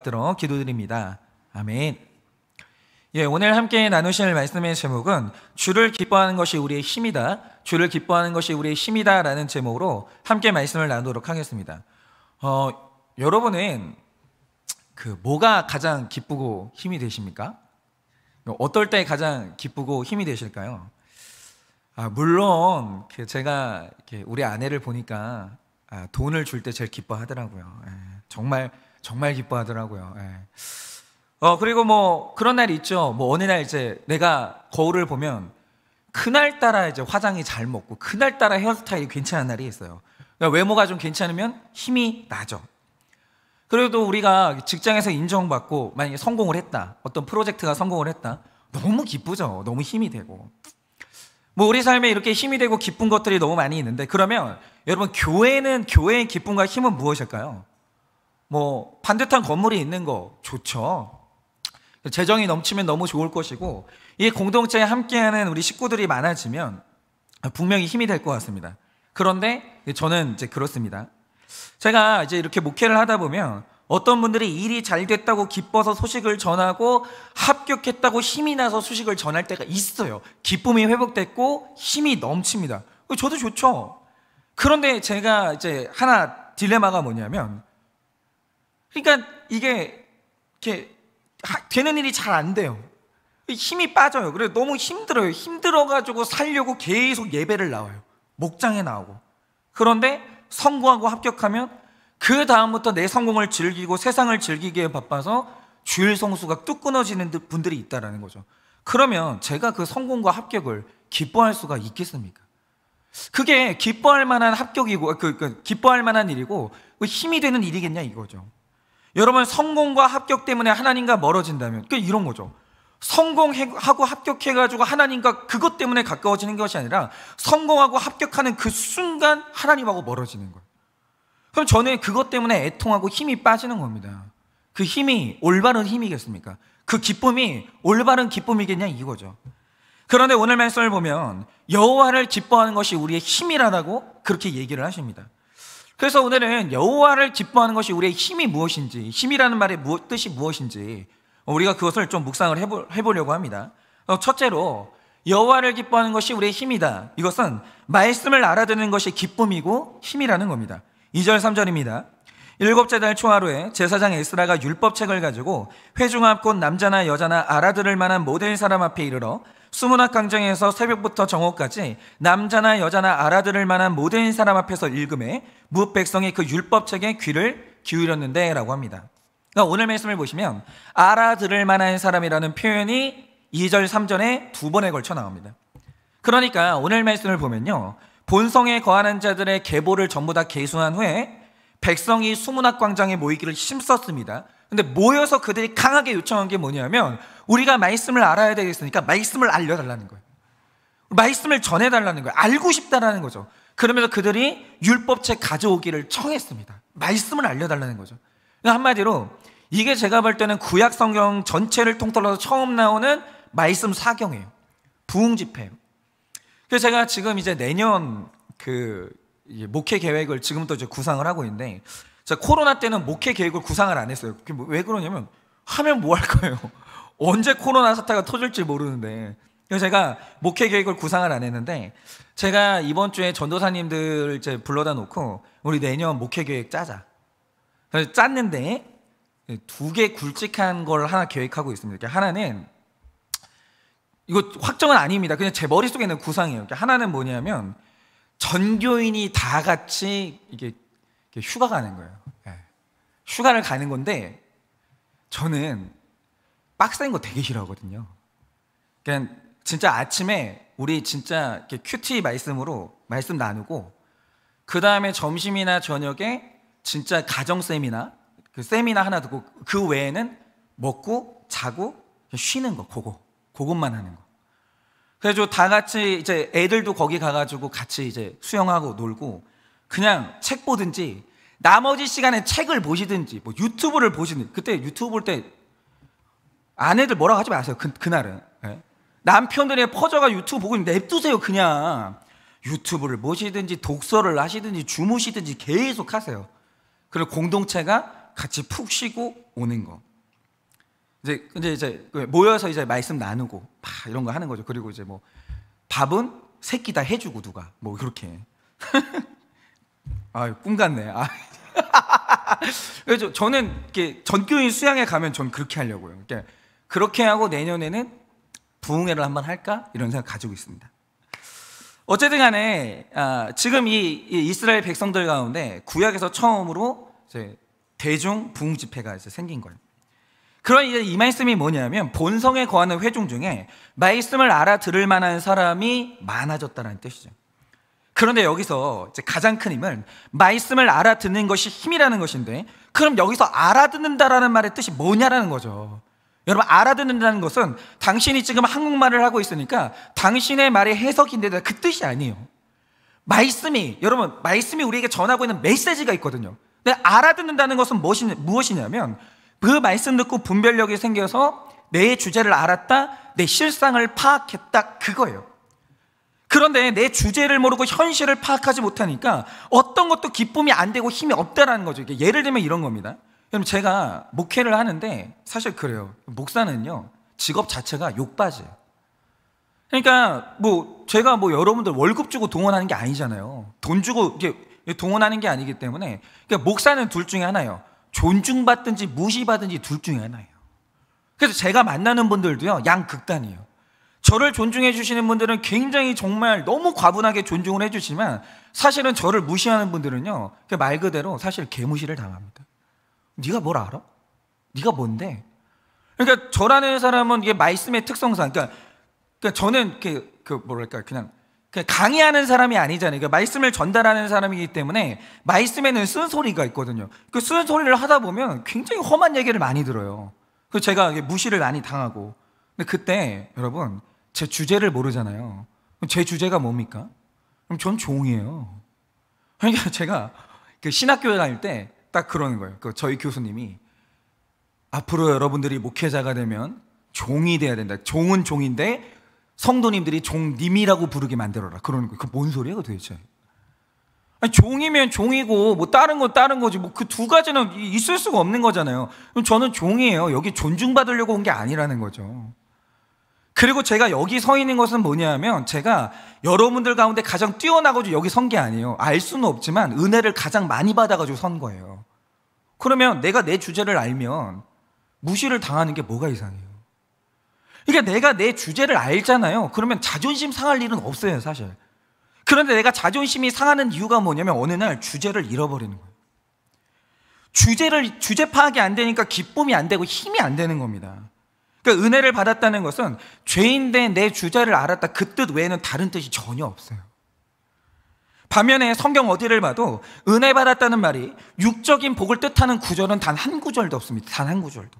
들어 기도드립니다. 아멘. 오늘 함께 나누실 말씀의 제목은 주를 기뻐하는 것이 우리의 힘이다. 주를 기뻐하는 것이 우리의 힘이다 라는 제목으로 함께 말씀을 나누도록 하겠습니다. 여러분은 뭐가 가장 기쁘고 힘이 되십니까? 어떨 때 가장 기쁘고 힘이 되실까요? 물론 제가 우리 아내를 보니까 돈을 줄 때 제일 기뻐하더라고요. 정말 기뻐하더라고요. 그리고 그런 날이 있죠. 어느 날 이제 내가 거울을 보면 그날따라 이제 화장이 잘 먹고 그날따라 헤어스타일이 괜찮은 날이 있어요. 그러니까 외모가 좀 괜찮으면 힘이 나죠. 그래도 우리가 직장에서 인정받고 만약에 성공을 했다, 어떤 프로젝트가 성공을 했다, 너무 기쁘죠. 너무 힘이 되고. 우리 삶에 이렇게 힘이 되고 기쁜 것들이 너무 많이 있는데, 그러면 여러분, 교회의 기쁨과 힘은 무엇일까요? 반듯한 건물이 있는 거 좋죠. 재정이 넘치면 너무 좋을 것이고, 이 공동체에 함께하는 우리 식구들이 많아지면 분명히 힘이 될 것 같습니다. 그런데 저는 이제 그렇습니다. 제가 이제 이렇게 목회를 하다 보면 어떤 분들이 일이 잘 됐다고 기뻐서 소식을 전하고 합격했다고 힘이 나서 소식을 전할 때가 있어요. 기쁨이 회복됐고 힘이 넘칩니다. 저도 좋죠. 그런데 제가 이제 하나 딜레마가 뭐냐면, 그러니까 이게 이렇게 되는 일이 잘 안 돼요. 힘이 빠져요. 그래서 너무 힘들어요. 힘들어가지고 살려고 계속 예배를 나와요. 목장에 나오고. 그런데 성공하고 합격하면 그 다음부터 내 성공을 즐기고 세상을 즐기기에 바빠서 주일 성수가 뚝 끊어지는 분들이 있다는 거죠. 그러면 제가 그 성공과 합격을 기뻐할 수가 있겠습니까? 그게 기뻐할 만한 합격이고 기뻐할 만한 일이고 힘이 되는 일이겠냐 이거죠. 여러분, 성공과 합격 때문에 하나님과 멀어진다면 이런 거죠. 성공하고 합격해가지고 하나님과 그것 때문에 가까워지는 것이 아니라 성공하고 합격하는 그 순간 하나님하고 멀어지는 거예요. 그럼 저는 그것 때문에 애통하고 힘이 빠지는 겁니다. 그 힘이 올바른 힘이겠습니까? 그 기쁨이 올바른 기쁨이겠냐 이거죠. 그런데 오늘 말씀을 보면 여호와를 기뻐하는 것이 우리의 힘이라고 그렇게 얘기를 하십니다. 그래서 오늘은 여호와를 기뻐하는 것이 우리의 힘이 무엇인지, 힘이라는 말의 뜻이 무엇인지 우리가 그것을 좀 묵상을 해보려고 합니다. 첫째로, 여호와를 기뻐하는 것이 우리의 힘이다. 이것은 말씀을 알아듣는 것이 기쁨이고 힘이라는 겁니다. 2절 3절입니다. 일곱째 달 초하루에 제사장 에스라가 율법책을 가지고 회중 곧 남자나 여자나 알아들을 만한 모든 사람 앞에 이르러 수문학 강정에서 새벽부터 정오까지 남자나 여자나 알아들을 만한 모든 사람 앞에서 읽음에 뭇 백성이 그 율법책에 귀를 기울였는데 라고 합니다. 그러니까 오늘 말씀을 보시면 알아들을 만한 사람이라는 표현이 2절 3절에 두 번에 걸쳐 나옵니다. 그러니까 오늘 말씀을 보면요, 본성에 거하는 자들의 계보를 전부 다 계수한 후에 백성이 수문학 광장에 모이기를 힘썼습니다. 근데 모여서 그들이 강하게 요청한 게 뭐냐면, 우리가 말씀을 알아야 되겠으니까 말씀을 알려달라는 거예요. 말씀을 전해달라는 거예요. 알고 싶다라는 거죠. 그러면서 그들이 율법책 가져오기를 청했습니다. 말씀을 알려달라는 거죠. 한마디로 이게 제가 볼 때는 구약 성경 전체를 통틀어서 처음 나오는 말씀 사경이에요. 부흥 집회예요. 그래서 제가 지금 이제 내년 목회 계획을 지금부터 이제 구상을 하고 있는데, 제가 코로나 때는 목회 계획을 구상을 안 했어요. 왜 그러냐면 하면 뭐 할 거예요. 언제 코로나 사태가 터질지 모르는데. 그래서 제가 목회 계획을 구상을 안 했는데, 제가 이번 주에 전도사님들 이제 불러다 놓고 우리 내년 목회 계획 짜자. 그래서 짰는데 두 개 굵직한 걸 하나 계획하고 있습니다. 하나는, 이거 확정은 아닙니다. 그냥 제 머릿속에 있는 구상이에요. 하나는 뭐냐면 전교인이 다 같이 이게 휴가 가는 거예요. 휴가를 가는 건데, 저는 빡센 거 되게 싫어하거든요. 그냥 진짜 아침에 우리 진짜 큐티 말씀으로 말씀 나누고, 그 다음에 점심이나 저녁에 진짜 가정 세미나, 그 세미나 하나 듣고, 그 외에는 먹고 자고 쉬는 거, 그것만 하는 거. 그래서 다 같이 이제 애들도 거기 가가지고 같이 이제 수영하고 놀고, 그냥 책 보든지 나머지 시간에 책을 보시든지 유튜브를 보시든지. 그때 유튜브 볼 때 아내들 뭐라고 하지 마세요. 그날은 남편들이 퍼져가 유튜브 보고 냅두세요. 그냥 유튜브를 보시든지 독서를 하시든지 주무시든지 계속 하세요. 그리고 공동체가 같이 푹 쉬고 오는 거. 이제 모여서 이제 말씀 나누고 막 이런 거 하는 거죠. 그리고 이제 뭐 밥은 새끼 다 해주고 누가 뭐 그렇게. 아, 꿈 같네. 아. 그래서 저는 이렇게 전교인 수양회 가면 전 그렇게 하려고요. 그렇게 하고 내년에는 부흥회를 한번 할까 이런 생각 가지고 있습니다. 어쨌든 간에 지금 이 이스라엘 백성들 가운데 구약에서 처음으로 이제 대중 부흥 집회가 이제 생긴 거예요. 그런 이제 이 말씀이 뭐냐면 본성에 거하는 회중 중에 말씀을 알아들을 만한 사람이 많아졌다는 뜻이죠. 그런데 여기서 이제 가장 큰 힘은 말씀을 알아듣는 것이 힘이라는 것인데, 그럼 여기서 알아듣는다라는 말의 뜻이 뭐냐라는 거죠. 여러분, 알아듣는다는 것은 당신이 지금 한국말을 하고 있으니까 당신의 말의 해석인데 그 뜻이 아니에요. 여러분, 말씀이 우리에게 전하고 있는 메시지가 있거든요. 근데 알아듣는다는 것은 무엇이냐면 그 말씀 듣고 분별력이 생겨서 내 주제를 알았다, 내 실상을 파악했다, 그거예요. 그런데 내 주제를 모르고 현실을 파악하지 못하니까 어떤 것도 기쁨이 안 되고 힘이 없다라는 거죠. 예를 들면 이런 겁니다. 여러분, 제가 목회를 하는데 사실 그래요. 목사는요, 직업 자체가 욕바지예요. 그러니까 제가 여러분들 월급 주고 동원하는 게 아니잖아요. 돈 주고 이렇게 동원하는 게 아니기 때문에, 그러니까 목사는 둘 중에 하나예요. 존중받든지 무시받든지 둘 중에 하나예요. 그래서 제가 만나는 분들도요, 양극단이에요. 저를 존중해 주시는 분들은 굉장히 정말 너무 과분하게 존중을 해주지만, 사실은 저를 무시하는 분들은요, 말 그대로 사실 개무시를 당합니다. 네가 뭘 알아? 네가 뭔데? 그러니까 저라는 사람은 이게 말씀의 특성상, 그러니까 저는 그냥 강의하는 사람이 아니잖아요. 그러니까 말씀을 전달하는 사람이기 때문에 말씀에는 쓴소리가 있거든요. 그 쓴소리를 하다 보면 굉장히 험한 얘기를 많이 들어요. 그래서 제가 무시를 많이 당하고. 근데 그때 여러분, 제 주제를 모르잖아요. 그럼 제 주제가 뭡니까? 그럼 전 종이에요. 그러니까 제가 신학교에 다닐 때 딱 그러는 거예요. 저희 교수님이 앞으로 여러분들이 목회자가 되면 종이 돼야 된다. 종은 종인데 성도님들이 종님이라고 부르게 만들어라. 그러는 거예요. 그 뭔 소리예요 도대체? 아니, 종이면 종이고 다른 건 다른 거지. 그 두 가지는 있을 수가 없는 거잖아요. 그럼 저는 종이에요. 여기 존중받으려고 온 게 아니라는 거죠. 그리고 제가 여기 서 있는 것은 뭐냐면, 제가 여러분들 가운데 가장 뛰어나가지고 여기 선 게 아니에요. 알 수는 없지만 은혜를 가장 많이 받아가지고 선 거예요. 그러면 내가 내 주제를 알면 무시를 당하는 게 뭐가 이상해요? 그러니까 내가 내 주제를 알잖아요. 그러면 자존심 상할 일은 없어요, 사실. 그런데 내가 자존심이 상하는 이유가 뭐냐면 어느 날 주제를 잃어버리는 거예요. 주제 파악이 안 되니까 기쁨이 안 되고 힘이 안 되는 겁니다. 그러니까 은혜를 받았다는 것은 죄인된 내 주제를 알았다, 그 뜻 외에는 다른 뜻이 전혀 없어요. 반면에 성경 어디를 봐도 은혜 받았다는 말이 육적인 복을 뜻하는 구절은 단 한 구절도 없습니다. 단 한 구절도.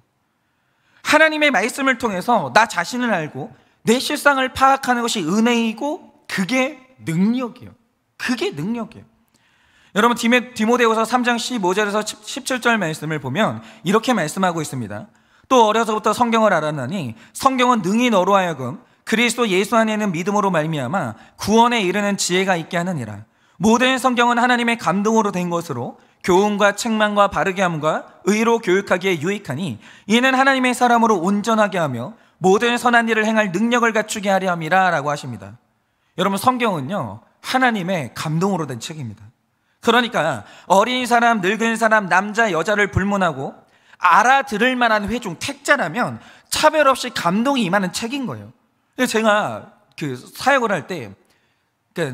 하나님의 말씀을 통해서 나 자신을 알고 내 실상을 파악하는 것이 은혜이고, 그게 능력이에요. 그게 능력이에요. 여러분, 디모데후서 3장 15절에서 17절 말씀을 보면 이렇게 말씀하고 있습니다. 또 어려서부터 성경을 알았나니 성경은 능히 너로 하여금 그리스도 예수 안에 있는 믿음으로 말미암아 구원에 이르는 지혜가 있게 하느니라. 모든 성경은 하나님의 감동으로 된 것으로 교훈과 책망과 바르게 함과 의로 교육하기에 유익하니 이는 하나님의 사람으로 온전하게 하며 모든 선한 일을 행할 능력을 갖추게 하려 함이라 라고 하십니다. 여러분, 성경은요, 하나님의 감동으로 된 책입니다. 그러니까 어린 사람, 늙은 사람, 남자, 여자를 불문하고 알아들을 만한 회중, 택자라면 차별 없이 감동이 임하는 책인 거예요. 제가 사역을 할 때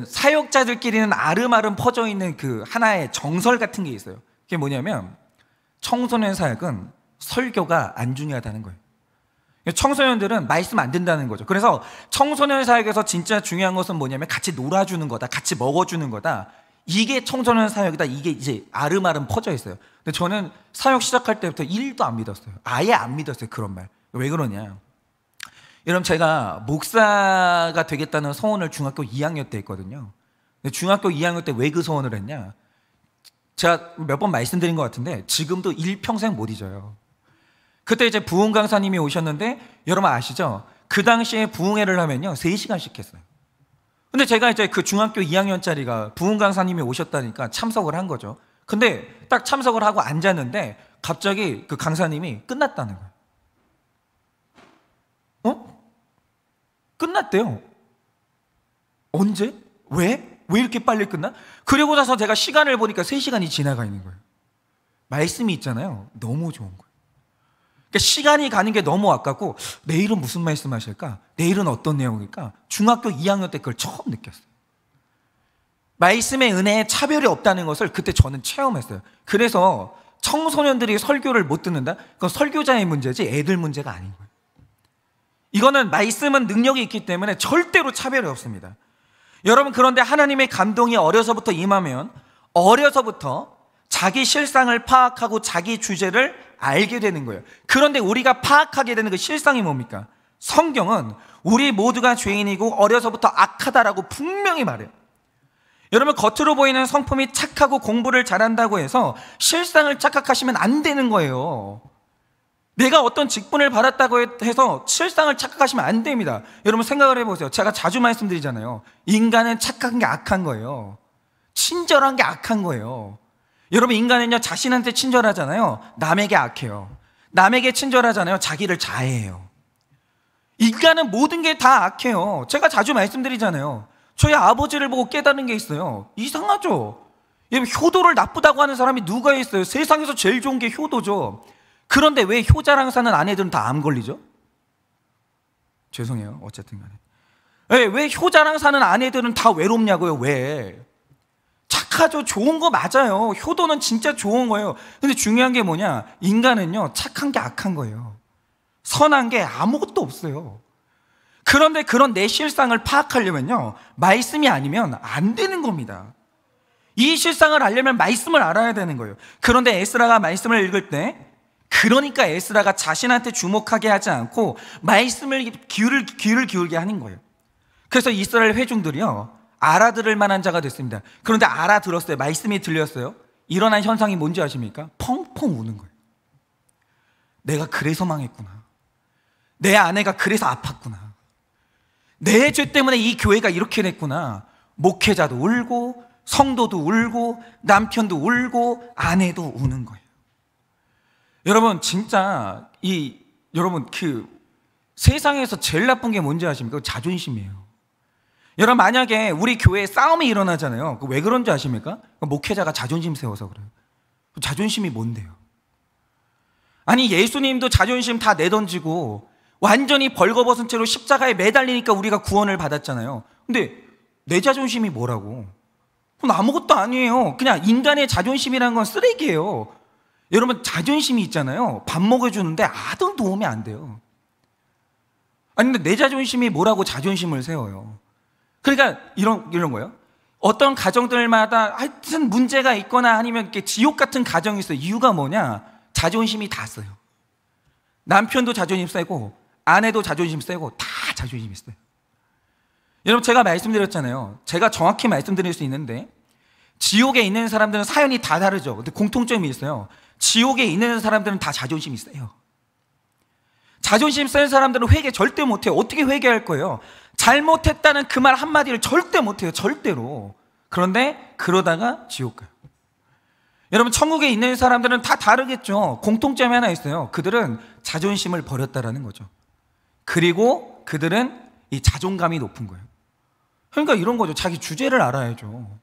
사역자들끼리는 아름아름 퍼져 있는 하나의 정설 같은 게 있어요. 그게 뭐냐면 청소년 사역은 설교가 안 중요하다는 거예요. 청소년들은 말씀 안 듣는다는 거죠. 그래서 청소년 사역에서 진짜 중요한 것은 뭐냐면 같이 놀아주는 거다, 같이 먹어주는 거다. 이게 청소년 사역이다. 이게 이제 아름아름 퍼져 있어요. 근데 저는 사역 시작할 때부터 1도 안 믿었어요. 아예 안 믿었어요, 그런 말. 왜 그러냐? 여러분, 제가 목사가 되겠다는 소원을 중학교 2학년 때 했거든요. 근데 중학교 2학년 때 왜 그 소원을 했냐? 제가 몇 번 말씀드린 것 같은데 지금도 일평생 못 잊어요. 그때 이제 부흥 강사님이 오셨는데, 여러분 아시죠? 그 당시에 부흥회를 하면요 3시간씩 했어요. 근데 제가 이제 그 중학교 2학년짜리가 부흥 강사님이 오셨다니까 참석을 한 거죠. 근데 딱 참석을 하고 앉았는데 갑자기 그 강사님이 끝났다는 거예요. 끝났대요. 언제? 왜? 왜 이렇게 빨리 끝나? 그리고 나서 제가 시간을 보니까 3시간이 지나가 있는 거예요. 말씀이 있잖아요. 너무 좋은 거예요. 그러니까 시간이 가는 게 너무 아깝고, 내일은 무슨 말씀 하실까? 내일은 어떤 내용일까? 중학교 2학년 때 그걸 처음 느꼈어요. 말씀의 은혜에 차별이 없다는 것을 그때 저는 체험했어요. 그래서 청소년들이 설교를 못 듣는다? 그건 설교자의 문제지 애들 문제가 아닌 거예요. 이거는 말씀은 능력이 있기 때문에 절대로 차별이 없습니다. 여러분, 그런데 하나님의 감동이 어려서부터 임하면 어려서부터 자기 실상을 파악하고 자기 주제를 알게 되는 거예요. 그런데 우리가 파악하게 되는 그 실상이 뭡니까? 성경은 우리 모두가 죄인이고 어려서부터 악하다라고 분명히 말해요. 여러분, 겉으로 보이는 성품이 착하고 공부를 잘한다고 해서 실상을 착각하시면 안 되는 거예요. 내가 어떤 직분을 받았다고 해서 실상을 착각하시면 안 됩니다. 여러분, 생각을 해보세요. 제가 자주 말씀드리잖아요. 인간은 착한 게 악한 거예요. 친절한 게 악한 거예요. 여러분, 인간은요, 자신한테 친절하잖아요. 남에게 악해요. 남에게 친절하잖아요. 자기를 자해해요. 인간은 모든 게 다 악해요. 제가 자주 말씀드리잖아요. 저희 아버지를 보고 깨달은 게 있어요. 이상하죠? 효도를 나쁘다고 하는 사람이 누가 있어요? 세상에서 제일 좋은 게 효도죠. 그런데 왜 효자랑 사는 아내들은 다 암 걸리죠? 죄송해요. 어쨌든 간에. 왜 효자랑 사는 아내들은 다 외롭냐고요? 왜? 착하죠. 좋은 거 맞아요. 효도는 진짜 좋은 거예요. 근데 중요한 게 뭐냐? 인간은요, 착한 게 악한 거예요. 선한 게 아무것도 없어요. 그런데 그런 내 실상을 파악하려면요, 말씀이 아니면 안 되는 겁니다. 이 실상을 알려면 말씀을 알아야 되는 거예요. 그런데 에스라가 말씀을 읽을 때, 그러니까 에스라가 자신한테 주목하게 하지 않고 말씀을 귀를 기울게 하는 거예요. 그래서 이스라엘 회중들이요, 알아들을 만한 자가 됐습니다. 그런데 알아들었어요. 말씀이 들렸어요. 일어난 현상이 뭔지 아십니까? 펑펑 우는 거예요. 내가 그래서 망했구나. 내 아내가 그래서 아팠구나. 내 죄 때문에 이 교회가 이렇게 됐구나. 목회자도 울고 성도도 울고 남편도 울고 아내도 우는 거예요. 여러분, 진짜 여러분, 그 세상에서 제일 나쁜 게 뭔지 아십니까? 자존심이에요. 여러분, 만약에 우리 교회에 싸움이 일어나잖아요. 왜 그런지 아십니까? 목회자가 자존심 세워서 그래요. 자존심이 뭔데요? 아니, 예수님도 자존심 다 내던지고 완전히 벌거벗은 채로 십자가에 매달리니까 우리가 구원을 받았잖아요. 근데 내 자존심이 뭐라고? 그건 아무것도 아니에요. 그냥 인간의 자존심이라는 건 쓰레기예요. 여러분, 자존심이 있잖아요. 밥 먹여주는데 아무 도움이 안 돼요. 아니, 근데 내 자존심이 뭐라고 자존심을 세워요? 그러니까 이런 거예요. 어떤 가정들마다 하여튼 문제가 있거나 아니면 이렇게 지옥 같은 가정이 있어요. 이유가 뭐냐? 자존심이 다 써요. 남편도 자존심 세고 아내도 자존심 세고 다 자존심이 있어요. 여러분, 제가 말씀드렸잖아요. 제가 정확히 말씀드릴 수 있는데, 지옥에 있는 사람들은 사연이 다 다르죠. 근데 공통점이 있어요. 지옥에 있는 사람들은 다 자존심이 세요. 자존심 센 사람들은 회개 절대 못해요. 어떻게 회개할 거예요? 잘못했다는 그 말 한마디를 절대 못해요. 절대로. 그런데 그러다가 지옥 가요. 여러분, 천국에 있는 사람들은 다 다르겠죠. 공통점이 하나 있어요. 그들은 자존심을 버렸다라는 거죠. 그리고 그들은 이 자존감이 높은 거예요. 그러니까 이런 거죠. 자기 주제를 알아야죠.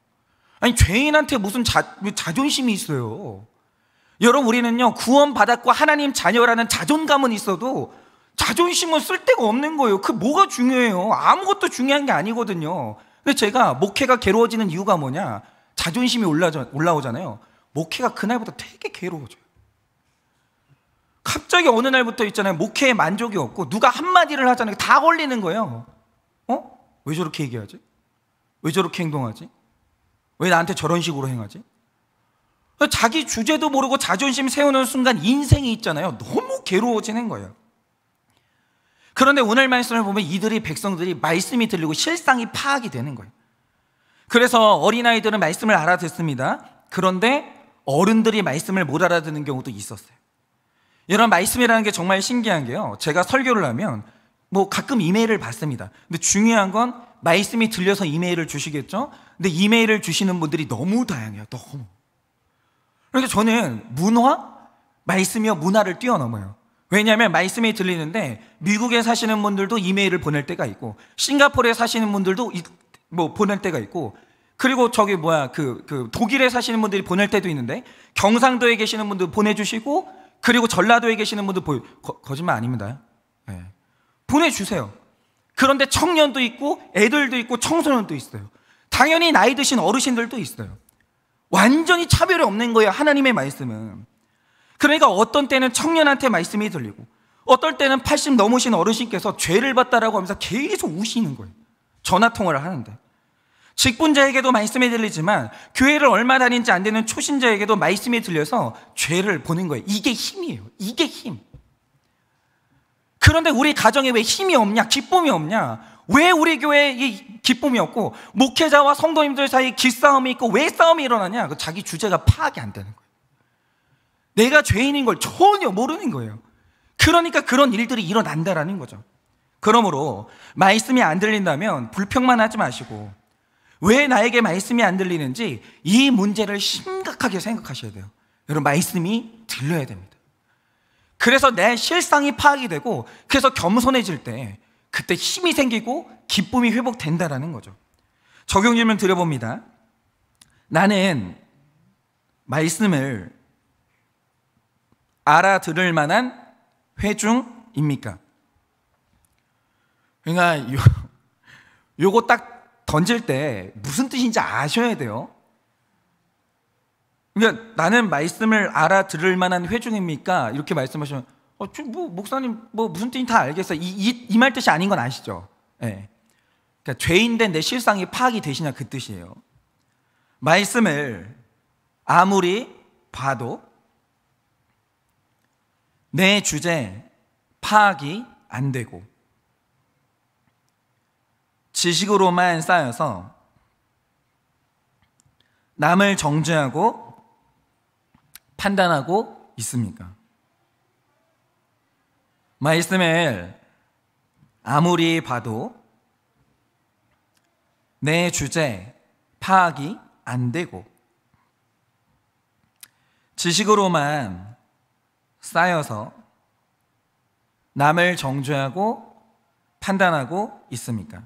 아니, 죄인한테 무슨 자존심이 있어요. 여러분, 우리는요, 구원받았고 하나님 자녀라는 자존감은 있어도 자존심은 쓸데가 없는 거예요. 그 뭐가 중요해요? 아무것도 중요한 게 아니거든요. 근데 제가 목회가 괴로워지는 이유가 뭐냐? 자존심이 올라오잖아요. 목회가 그날부터 되게 괴로워져요. 갑자기 어느 날부터 있잖아요, 목회에 만족이 없고 누가 한마디를 하잖아요. 다 걸리는 거예요. 왜 저렇게 얘기하지? 왜 저렇게 행동하지? 왜 나한테 저런 식으로 행하지? 자기 주제도 모르고 자존심 세우는 순간 인생이 있잖아요, 너무 괴로워지는 거예요. 그런데 오늘 말씀을 보면 백성들이 말씀이 들리고 실상이 파악이 되는 거예요. 그래서 어린아이들은 말씀을 알아듣습니다. 그런데 어른들이 말씀을 못 알아듣는 경우도 있었어요. 이런 말씀이라는 게 정말 신기한 게요, 제가 설교를 하면 가끔 이메일을 받습니다. 근데 중요한 건 말씀이 들려서 이메일을 주시겠죠? 근데 이메일을 주시는 분들이 너무 다양해요. 너무. 그러니까 저는 문화? 말씀이요 문화를 뛰어넘어요. 왜냐하면 말씀이 들리는데 미국에 사시는 분들도 이메일을 보낼 때가 있고, 싱가포르에 사시는 분들도 보낼 때가 있고, 그리고 독일에 사시는 분들이 보낼 때도 있는데, 경상도에 계시는 분들 보내주시고, 그리고 전라도에 계시는 분들 거짓말 아닙니다. 네. 보내주세요. 그런데 청년도 있고 애들도 있고 청소년도 있어요. 당연히 나이 드신 어르신들도 있어요. 완전히 차별이 없는 거예요, 하나님의 말씀은. 그러니까 어떤 때는 청년한테 말씀이 들리고, 어떨 때는 80 넘으신 어르신께서 죄를 봤다라고 하면서 계속 우시는 거예요. 전화통화를 하는데. 직분자에게도 말씀이 들리지만 교회를 얼마 다닌지 안 되는 초신자에게도 말씀이 들려서 죄를 보는 거예요. 이게 힘이에요. 이게 힘. 그런데 우리 가정에 왜 힘이 없냐, 기쁨이 없냐? 왜 우리 교회에 이 기쁨이 없고 목회자와 성도님들 사이 기싸움이 있고 왜 싸움이 일어나냐? 자기 주제가 파악이 안 되는 거예요. 내가 죄인인 걸 전혀 모르는 거예요. 그러니까 그런 일들이 일어난다라는 거죠. 그러므로 말씀이 안 들린다면 불평만 하지 마시고, 왜 나에게 말씀이 안 들리는지 이 문제를 심각하게 생각하셔야 돼요. 여러분, 말씀이 들려야 됩니다. 그래서 내 실상이 파악이 되고, 그래서 겸손해질 때 그때 힘이 생기고 기쁨이 회복된다라는 거죠. 적용 질문 드려봅니다. 나는 말씀을 알아들을 만한 회중입니까? 그러니까 요거 딱 던질 때 무슨 뜻인지 아셔야 돼요. 그러니까 나는 말씀을 알아들을 만한 회중입니까? 이렇게 말씀하시면 목사님 무슨 뜻인지 다 알겠어요. 이 말 뜻이 아닌 건 아시죠? 네. 그러니까 죄인된 내 실상이 파악이 되시냐, 그 뜻이에요. 말씀을 아무리 봐도 내 주제 파악이 안 되고 지식으로만 쌓여서 남을 정죄하고 판단하고 있습니까? 말씀을 아무리 봐도 내 주제 파악이 안 되고 지식으로만 쌓여서 남을 정죄하고 판단하고 있습니까?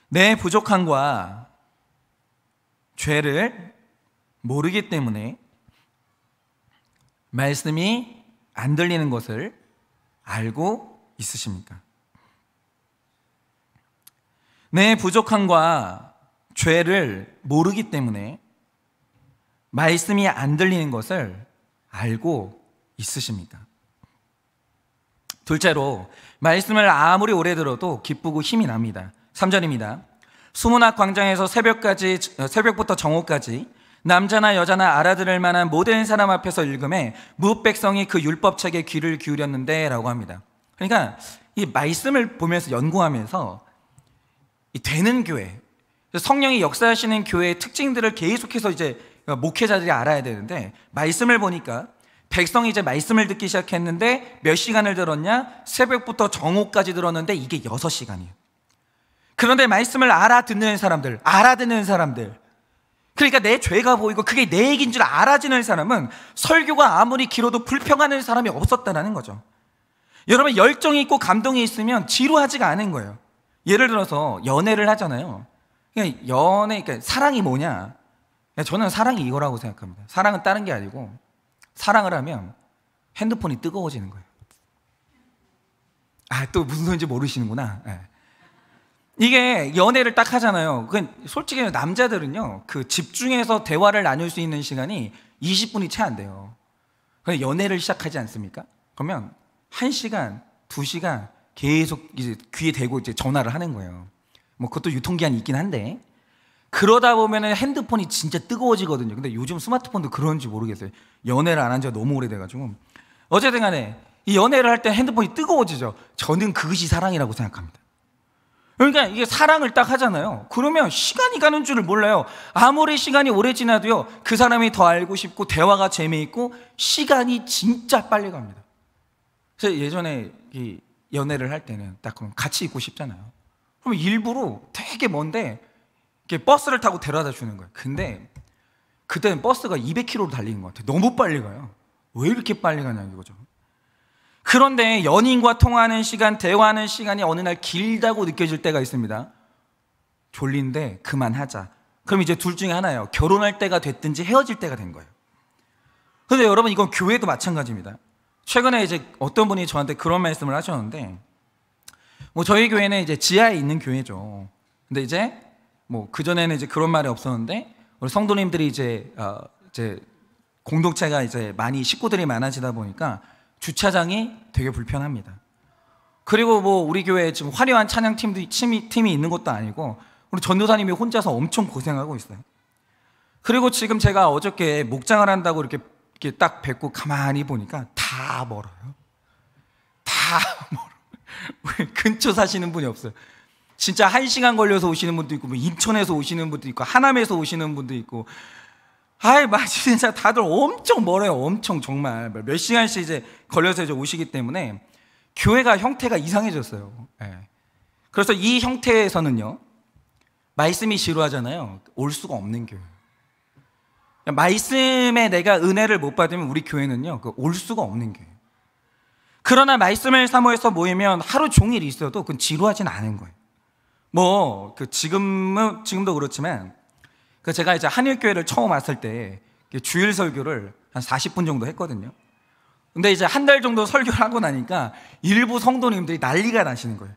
내 부족함과 죄를 모르기 때문에 말씀이 안 들리는 것을 알고 있으십니까? 내 부족함과 죄를 모르기 때문에 말씀이 안 들리는 것을 알고 있으십니까? 둘째로, 말씀을 아무리 오래 들어도 기쁘고 힘이 납니다. 3절입니다. 수문학 광장에서 새벽부터 정오까지 남자나 여자나 알아들을 만한 모든 사람 앞에서 읽음에 무엇 백성이 그 율법책에 귀를 기울였는데 라고 합니다. 그러니까 이 말씀을 보면서 연구하면서 되는 교회, 성령이 역사하시는 교회의 특징들을 계속해서 이제 목회자들이 알아야 되는데, 말씀을 보니까 백성이 이제 말씀을 듣기 시작했는데 몇 시간을 들었냐? 새벽부터 정오까지 들었는데 이게 6시간이에요. 그런데 말씀을 알아듣는 사람들, 그러니까 내 죄가 보이고 그게 내 얘기인 줄 알아지는 사람은 설교가 아무리 길어도 불평하는 사람이 없었다는 거죠. 여러분, 열정이 있고 감동이 있으면 지루하지가 않은 거예요. 예를 들어서 연애를 하잖아요. 그러니까 사랑이 뭐냐? 저는 사랑이 이거라고 생각합니다. 사랑은 다른 게 아니고, 사랑을 하면 핸드폰이 뜨거워지는 거예요. 또 무슨 소리인지 모르시는구나. 네. 이게 연애를 딱 하잖아요. 솔직히 남자들은요, 그 집중해서 대화를 나눌 수 있는 시간이 20분이 채 안 돼요. 연애를 시작하지 않습니까? 그러면 1시간, 2시간 계속 이제 귀에 대고 이제 전화를 하는 거예요. 그것도 유통기한이 있긴 한데, 그러다 보면은 핸드폰이 진짜 뜨거워지거든요. 근데 요즘 스마트폰도 그런지 모르겠어요. 연애를 안 한 지가 너무 오래돼가지고. 어쨌든 간에 이 연애를 할 때 핸드폰이 뜨거워지죠. 저는 그것이 사랑이라고 생각합니다. 그러니까 이게 사랑을 딱 하잖아요. 그러면 시간이 가는 줄을 몰라요. 아무리 시간이 오래 지나도요, 그 사람이 더 알고 싶고 대화가 재미있고 시간이 진짜 빨리 갑니다. 그래서 예전에 이 연애를 할 때는 딱 그럼 같이 있고 싶잖아요. 그럼 일부러 되게 먼데 이렇게 버스를 타고 데려다 주는 거예요. 근데 그때는 버스가 200km로 달리는 것 같아요. 너무 빨리 가요. 왜 이렇게 빨리 가냐 이거죠. 그런데 연인과 통화하는 시간, 대화하는 시간이 어느 날 길다고 느껴질 때가 있습니다. 졸린데 그만하자. 그럼 이제 둘 중에 하나예요. 결혼할 때가 됐든지 헤어질 때가 된 거예요. 그런데 여러분, 이건 교회도 마찬가지입니다. 최근에 이제 어떤 분이 저한테 그런 말씀을 하셨는데, 뭐 저희 교회는 이제 지하에 있는 교회죠. 근데 이제 뭐 그전에는 이제 그런 말이 없었는데, 우리 성도님들이 이제 공동체가 이제 많이 식구들이 많아지다 보니까 주차장이 되게 불편합니다. 그리고 뭐 우리 교회에 지금 화려한 찬양팀이 있는 것도 아니고 우리 전도사님이 혼자서 엄청 고생하고 있어요. 그리고 지금 제가 어저께 목장을 한다고 이렇게 딱 뵙고 가만히 보니까 다 멀어요. 다 멀어요. 근처 사시는 분이 없어요. 진짜 1시간 걸려서 오시는 분도 있고, 뭐 인천에서 오시는 분도 있고, 하남에서 오시는 분도 있고, 진짜 다들 엄청 멀어요. 엄청, 정말 몇 시간씩 이제 걸려서 이제 오시기 때문에 교회가 형태가 이상해졌어요. 그래서 이 형태에서는요, 말씀이 지루하잖아요. 올 수가 없는 교회. 말씀에 내가 은혜를 못 받으면 우리 교회는요, 올 수가 없는 교회. 그러나 말씀을 사모해서 모이면 하루 종일 있어도 그건 지루하진 않은 거예요. 뭐 지금도 그렇지만, 제가 이제 한일교회를 처음 왔을 때 주일 설교를 한 40분 정도 했거든요. 근데 이제 한 달 정도 설교를 하고 나니까 일부 성도님들이 난리가 나시는 거예요.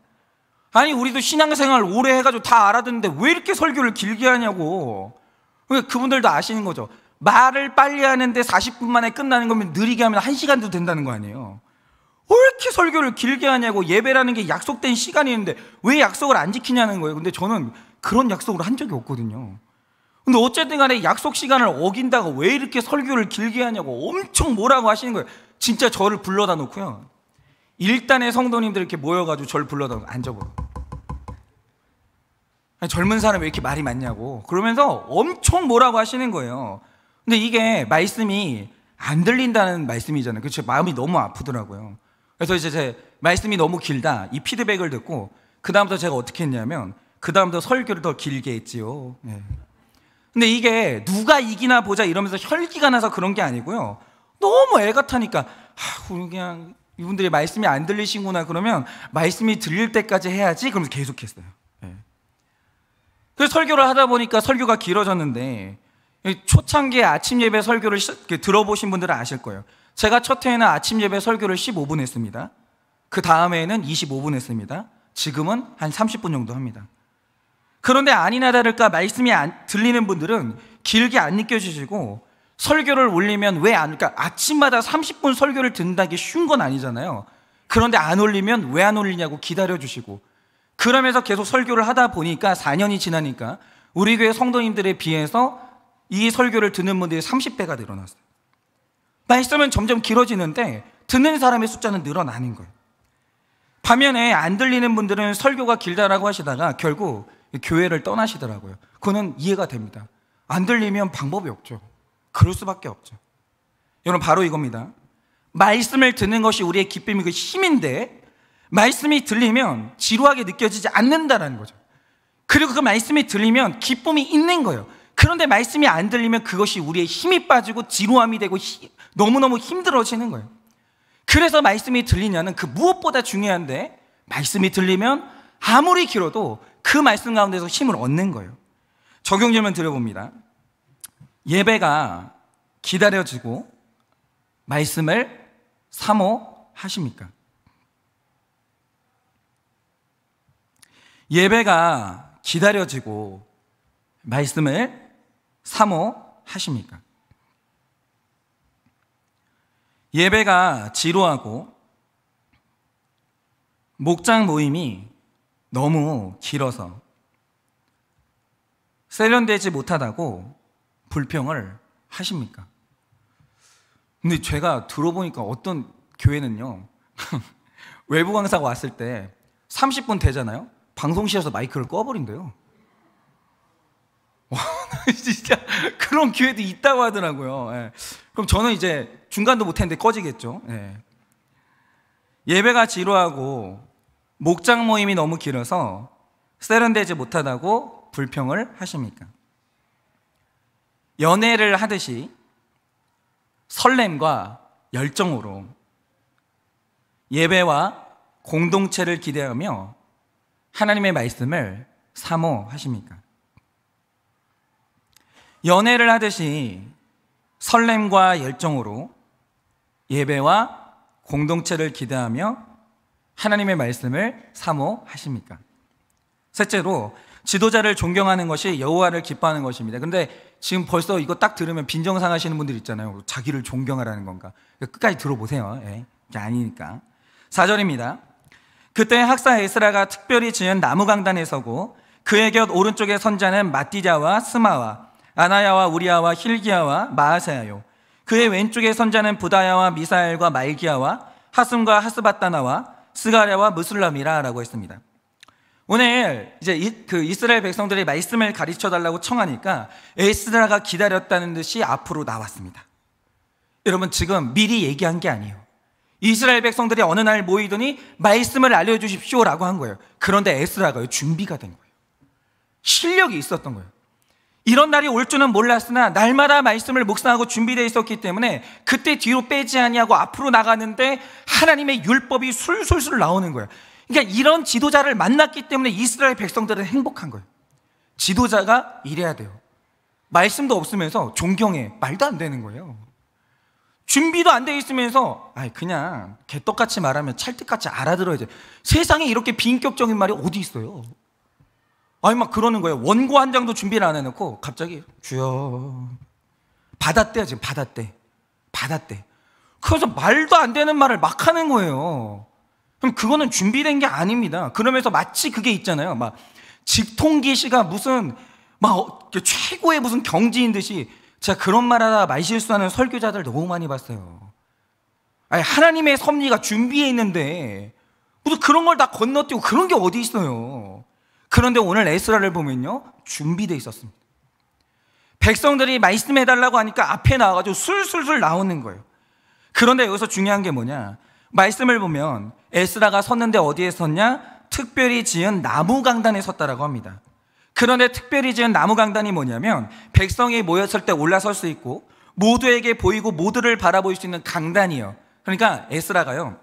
아니, 우리도 신앙생활 오래 해가지고 다 알아듣는데 왜 이렇게 설교를 길게 하냐고. 그분들도 아시는 거죠. 말을 빨리 하는데 40분 만에 끝나는 거면 느리게 하면 1시간도 된다는 거 아니에요. 왜 이렇게 설교를 길게 하냐고. 예배라는 게 약속된 시간이 있는데 왜 약속을 안 지키냐는 거예요. 근데 저는 그런 약속을 한 적이 없거든요. 근데 어쨌든 간에 약속 시간을 어긴다고 왜 이렇게 설교를 길게 하냐고 엄청 뭐라고 하시는 거예요. 진짜 저를 불러다 놓고요, 일단의 성도님들 이렇게 모여가지고 저를 불러다 놓고 앉아보라고. 젊은 사람이 왜 이렇게 말이 많냐고 그러면서 엄청 뭐라고 하시는 거예요. 근데 이게 말씀이 안 들린다는 말씀이잖아요. 그래서 제 마음이 너무 아프더라고요. 그래서 이제 제 말씀이 너무 길다, 이 피드백을 듣고 그 다음부터 제가 어떻게 했냐면 그 다음부터 설교를 더 길게 했지요. 근데 이게 누가 이기나 보자 이러면서 혈기가 나서 그런 게 아니고요, 너무 애가 타니까 그냥 이분들이 말씀이 안 들리시구나, 그러면 말씀이 들릴 때까지 해야지, 그러면서 계속했어요. 그래서 설교를 하다 보니까 설교가 길어졌는데, 초창기에 아침 예배 설교를 들어보신 분들은 아실 거예요. 제가 첫 해에는 아침 예배 설교를 15분 했습니다. 그 다음에는 25분 했습니다. 지금은 한 30분 정도 합니다. 그런데 아니나 다를까 말씀이 들리는 분들은 길게 안 느껴지시고, 설교를 올리면 왜 안, 그러니까 아침마다 30분 설교를 듣는다는 게 쉬운 건 아니잖아요. 그런데 안 올리면 왜 안 올리냐고 기다려주시고, 그러면서 계속 설교를 하다 보니까 4년이 지나니까 우리 교회 성도님들에 비해서 이 설교를 듣는 분들이 30배가 늘어났어요. 말씀은 점점 길어지는데 듣는 사람의 숫자는 늘어나는 거예요. 반면에 안 들리는 분들은 설교가 길다라고 하시다가 결국 교회를 떠나시더라고요. 그거는 이해가 됩니다. 안 들리면 방법이 없죠. 그럴 수밖에 없죠. 여러분, 바로 이겁니다. 말씀을 듣는 것이 우리의 기쁨이고 힘인데, 말씀이 들리면 지루하게 느껴지지 않는다라는 거죠. 그리고 그 말씀이 들리면 기쁨이 있는 거예요. 그런데 말씀이 안 들리면 그것이 우리의 힘이 빠지고 지루함이 되고 너무너무 힘들어지는 거예요. 그래서 말씀이 들리냐는 그 무엇보다 중요한데, 말씀이 들리면 아무리 길어도 그 말씀 가운데서 힘을 얻는 거예요. 적용 질문 드려봅니다. 예배가 기다려지고 말씀을 사모하십니까? 예배가 기다려지고 말씀을 사모하십니까? 예배가 지루하고 목장 모임이 너무 길어서 세련되지 못하다고 불평을 하십니까? 근데 제가 들어보니까 어떤 교회는요 외부 강사가 왔을 때 30분 되잖아요? 방송실에서 마이크를 꺼버린대요. 와, 진짜 그런 교회도 있다고 하더라고요. 그럼 저는 이제 중간도 못했는데 꺼지겠죠. 예배가 지루하고 목장 모임이 너무 길어서 세련되지 못하다고 불평을 하십니까? 연애를 하듯이 설렘과 열정으로 예배와 공동체를 기대하며 하나님의 말씀을 사모하십니까? 연애를 하듯이 설렘과 열정으로 예배와 공동체를 기대하며 하나님의 말씀을 사모하십니까? 셋째로 지도자를 존경하는 것이 여호와를 기뻐하는 것입니다. 그런데 지금 벌써 이거 딱 들으면 빈정상하시는 분들 있잖아요. 자기를 존경하라는 건가? 끝까지 들어보세요. 이게 아니니까. 4절입니다. 그때 학사 에스라가 특별히 지은 나무 강단에 서고 그의 곁 오른쪽에 선자는 마띠자와 스마와 아나야와 우리야와 힐기야와 마아세야요. 그의 왼쪽에 선자는 부다야와 미사엘과 말기야와 하슴과 하스바다나와 스가랴와 무술람이라 라고 했습니다. 오늘 이제 이스라엘 백성들이 말씀을 가르쳐 달라고 청하니까 에스라가 기다렸다는 듯이 앞으로 나왔습니다. 여러분, 지금 미리 얘기한 게 아니에요. 이스라엘 백성들이 어느 날 모이더니 말씀을 알려주십시오 라고 한 거예요. 그런데 에스라가 준비가 된 거예요. 실력이 있었던 거예요. 이런 날이 올 줄은 몰랐으나 날마다 말씀을 묵상하고 준비되어 있었기 때문에 그때 뒤로 빼지 아니하고 앞으로 나가는데 하나님의 율법이 술술술 나오는 거예요. 그러니까 이런 지도자를 만났기 때문에 이스라엘 백성들은 행복한 거예요. 지도자가 이래야 돼요. 말씀도 없으면서 존경해. 말도 안 되는 거예요. 준비도 안 돼 있으면서 그냥 개떡같이 말하면 찰떡같이 알아들어야지. 세상에 이렇게 비인격적인 말이 어디 있어요? 막 그러는 거예요. 원고 한 장도 준비를 안 해놓고 갑자기 주여 받았대요. 지금 받았대. 그래서 말도 안 되는 말을 막 하는 거예요. 그럼 그거는 준비된 게 아닙니다. 그러면서 마치 그게 있잖아요. 막 직통기 씨가 무슨 최고의 무슨 경지인 듯이. 제가 그런 말하다 말실수하는 설교자들 너무 많이 봤어요. 하나님의 섭리가 준비해 있는데 무슨 그런 걸 다 건너뛰고 그런 게 어디 있어요. 그런데 오늘 에스라를 보면요, 준비되어 있었습니다. 백성들이 말씀해달라고 하니까 앞에 나와가지고 술술술 나오는 거예요. 그런데 여기서 중요한 게 뭐냐, 말씀을 보면 에스라가 섰는데 어디에 섰냐? 특별히 지은 나무 강단에 섰다라고 합니다. 그런데 특별히 지은 나무 강단이 뭐냐면 백성이 모였을 때 올라설 수 있고 모두에게 보이고 모두를 바라볼 수 있는 강단이에요. 그러니까 에스라가요,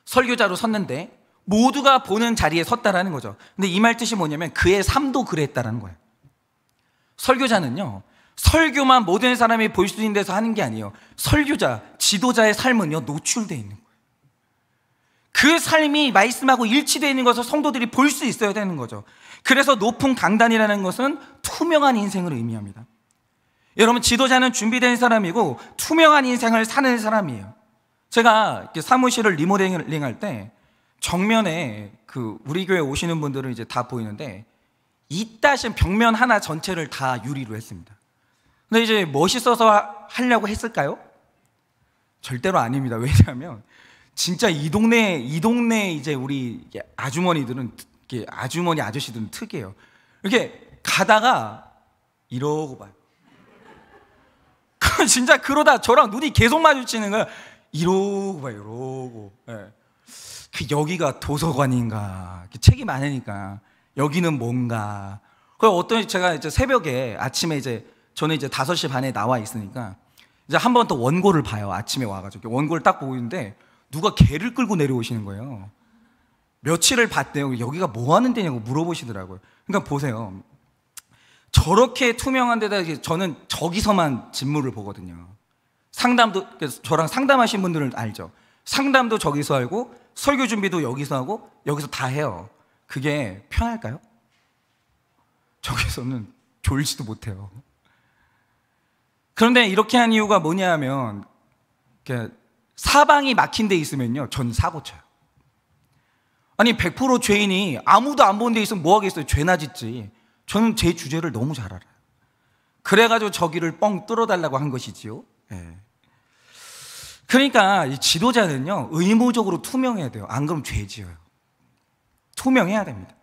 설교자로 섰는데 모두가 보는 자리에 섰다라는 거죠. 근데 이 말 뜻이 뭐냐면 그의 삶도 그랬다라는 거예요. 설교자는요, 설교만 모든 사람이 볼 수 있는 데서 하는 게 아니에요. 설교자, 지도자의 삶은요, 노출되어 있는 거예요. 그 삶이 말씀하고 일치되어 있는 것을 성도들이 볼 수 있어야 되는 거죠. 그래서 높은 강단이라는 것은 투명한 인생을 의미합니다. 여러분, 지도자는 준비된 사람이고 투명한 인생을 사는 사람이에요. 제가 사무실을 리모델링 할 때 정면에 우리 교회 오시는 분들은 이제 다 보이는데 이따신 벽면 하나 전체를 다 유리로 했습니다. 근데 이제 멋있어서 하려고 했을까요? 절대로 아닙니다. 왜냐하면 진짜 이 동네 이제 우리 아주머니들은, 아주머니 아저씨들은 특이해요. 이렇게 가다가 이러고 봐요. 진짜 그러다 저랑 눈이 계속 마주치는 거예요. 이러고 봐요. 이러고. 여기가 도서관인가, 책이 많으니까 여기는 뭔가. 그리고 어떤 제가 이제 새벽에 아침에 저는 5시 반에 나와 있으니까 이제 한 번 더 원고를 봐요. 아침에 와가지고 원고를 딱 보고 있는데 누가 개를 끌고 내려오시는 거예요. 며칠을 봤대요. 여기가 뭐 하는 데냐고 물어보시더라고요. 그러니까 보세요. 저렇게 투명한 데다 저는 저기서만 진물을 보거든요. 상담도, 저랑 상담하신 분들은 알죠. 상담도 저기서 하고 설교 준비도 여기서 하고 여기서 다 해요. 그게 편할까요? 저기서는 졸지도 못해요. 그런데 이렇게 한 이유가 뭐냐 하면 사방이 막힌 데 있으면요, 전 사고 쳐요. 아니 100% 죄인이 아무도 안 보는 데 있으면 뭐 하겠어요? 죄나 짓지. 저는 제 주제를 너무 잘 알아요. 그래가지고 저기를 뻥 뚫어달라고 한 것이지요. 그러니까 이 지도자는요, 의무적으로 투명해야 돼요. 안 그러면 죄 지어요. 투명해야 됩니다.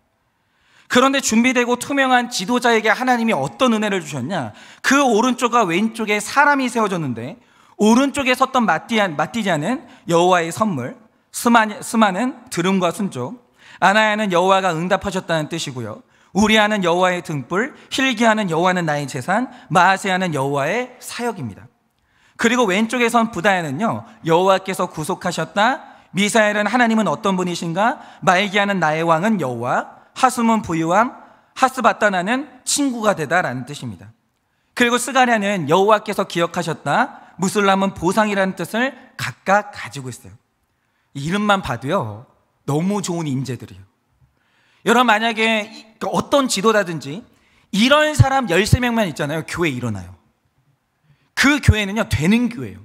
그런데 준비되고 투명한 지도자에게 하나님이 어떤 은혜를 주셨냐? 그 오른쪽과 왼쪽에 사람이 세워졌는데 오른쪽에 섰던 마띠자는 여호와의 선물, 스마는 들음과 순종, 아나야는 여호와가 응답하셨다는 뜻이고요. 우리아는 여호와의 등불, hil기야는 여호와는 나의 재산, 마아세야는 여호와의 사역입니다. 그리고 왼쪽에선 부다야는요, 여호와께서 구속하셨다. 미사엘은 하나님은 어떤 분이신가? 말기야는 나의 왕은 여호와, 하숨은 부유함, 하스바다나는 친구가 되다라는 뜻입니다. 그리고 스가랴는 여호와께서 기억하셨다. 무술람은 보상이라는 뜻을 각각 가지고 있어요. 이름만 봐도요, 너무 좋은 인재들이에요. 여러분, 만약에 어떤 지도자든지 이런 사람 13명만 있잖아요. 교회에 일어나요. 그 교회는요, 되는 교회예요.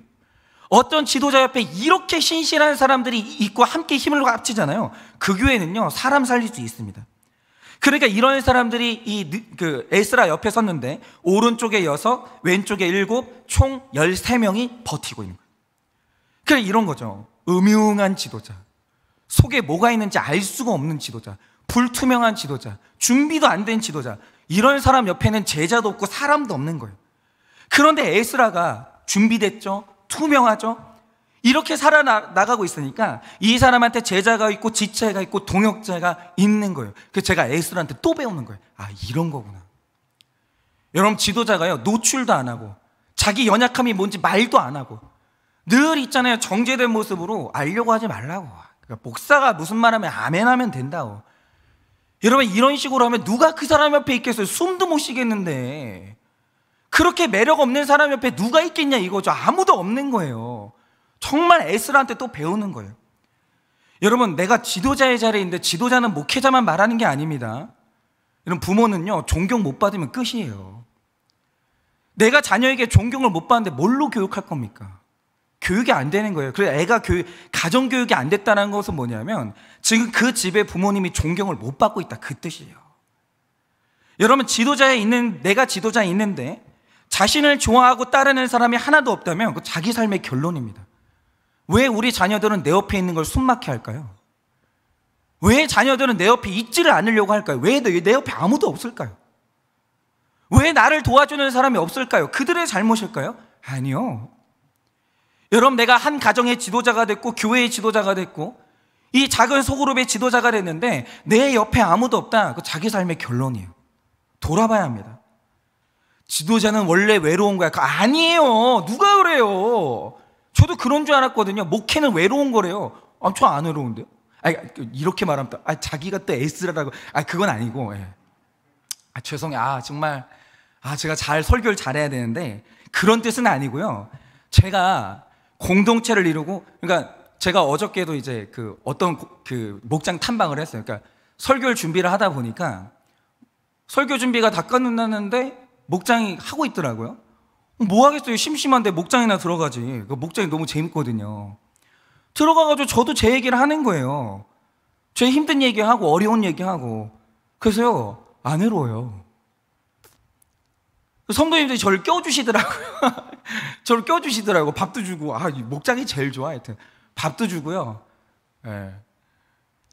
어떤 지도자 옆에 이렇게 신실한 사람들이 있고 함께 힘을 합치잖아요. 그 교회는요, 사람 살릴 수 있습니다. 그러니까 이런 사람들이 에스라 옆에 섰는데 오른쪽에 6, 왼쪽에 7, 총 13명이 버티고 있는 거예요. 그래, 이런 거죠. 음흉한 지도자, 속에 뭐가 있는지 알 수가 없는 지도자, 불투명한 지도자, 준비도 안 된 지도자, 이런 사람 옆에는 제자도 없고 사람도 없는 거예요. 그런데 에스라가 준비됐죠? 투명하죠? 이렇게 살아나가고 있으니까 이 사람한테 제자가 있고 지체가 있고 동역자가 있는 거예요. 그래서 제가 에스라한테 또 배우는 거예요. 아, 이런 거구나. 여러분, 지도자가요, 노출도 안 하고 자기 연약함이 뭔지 말도 안 하고 늘 있잖아요, 정제된 모습으로 알려고 하지 말라고. 그러니까 목사가 무슨 말하면 아멘 하면 된다고. 여러분, 이런 식으로 하면 누가 그 사람 옆에 있겠어요? 숨도 못 쉬겠는데. 그렇게 매력 없는 사람 옆에 누가 있겠냐 이거죠. 아무도 없는 거예요. 정말 에스라한테 또 배우는 거예요. 여러분, 내가 지도자의 자리에 있는데 지도자는 목회자만 말하는 게 아닙니다. 여러분, 부모는요, 존경 못 받으면 끝이에요. 내가 자녀에게 존경을 못 받는데 뭘로 교육할 겁니까? 교육이 안 되는 거예요. 그래서 애가 가정교육이 안 됐다는 것은 뭐냐면 지금 그 집에 부모님이 존경을 못 받고 있다, 그 뜻이에요. 여러분, 내가 지도자에 있는데 자신을 좋아하고 따르는 사람이 하나도 없다면 그 자기 삶의 결론입니다. 왜 우리 자녀들은 내 옆에 있는 걸 숨막혀 할까요? 왜 자녀들은 내 옆에 있지를 않으려고 할까요? 왜 내 옆에 아무도 없을까요? 왜 나를 도와주는 사람이 없을까요? 그들의 잘못일까요? 아니요. 여러분, 내가 한 가정의 지도자가 됐고 교회의 지도자가 됐고 이 작은 소그룹의 지도자가 됐는데 내 옆에 아무도 없다, 그 자기 삶의 결론이에요. 돌아봐야 합니다. 지도자는 원래 외로운 거야. 아니에요. 누가 그래요? 저도 그런 줄 알았거든요. 목회는 외로운 거래요. 저 안 외로운데요? 이렇게 말하면 또 자기가 또 에스라라고. 그건 아니고. 예. 죄송해요. 정말 제가 잘 설교를 잘해야 되는데 그런 뜻은 아니고요. 제가 공동체를 이루고, 그러니까 제가 어저께도 이제 어떤 목장 탐방을 했어요. 그러니까 설교를 준비를 하다 보니까 설교 준비가 다 끝났는데 목장이 하고 있더라고요. 뭐 하겠어요? 심심한데 목장이나 들어가지. 그 목장이 너무 재밌거든요. 들어가가지고 저도 제 얘기를 하는 거예요. 제 힘든 얘기하고 어려운 얘기하고. 그래서요, 안 외로워요. 성도님들이 저를 껴주시더라고요. 저를 껴주시더라고요. 밥도 주고. 목장이 제일 좋아. 하여튼 밥도 주고요. 예.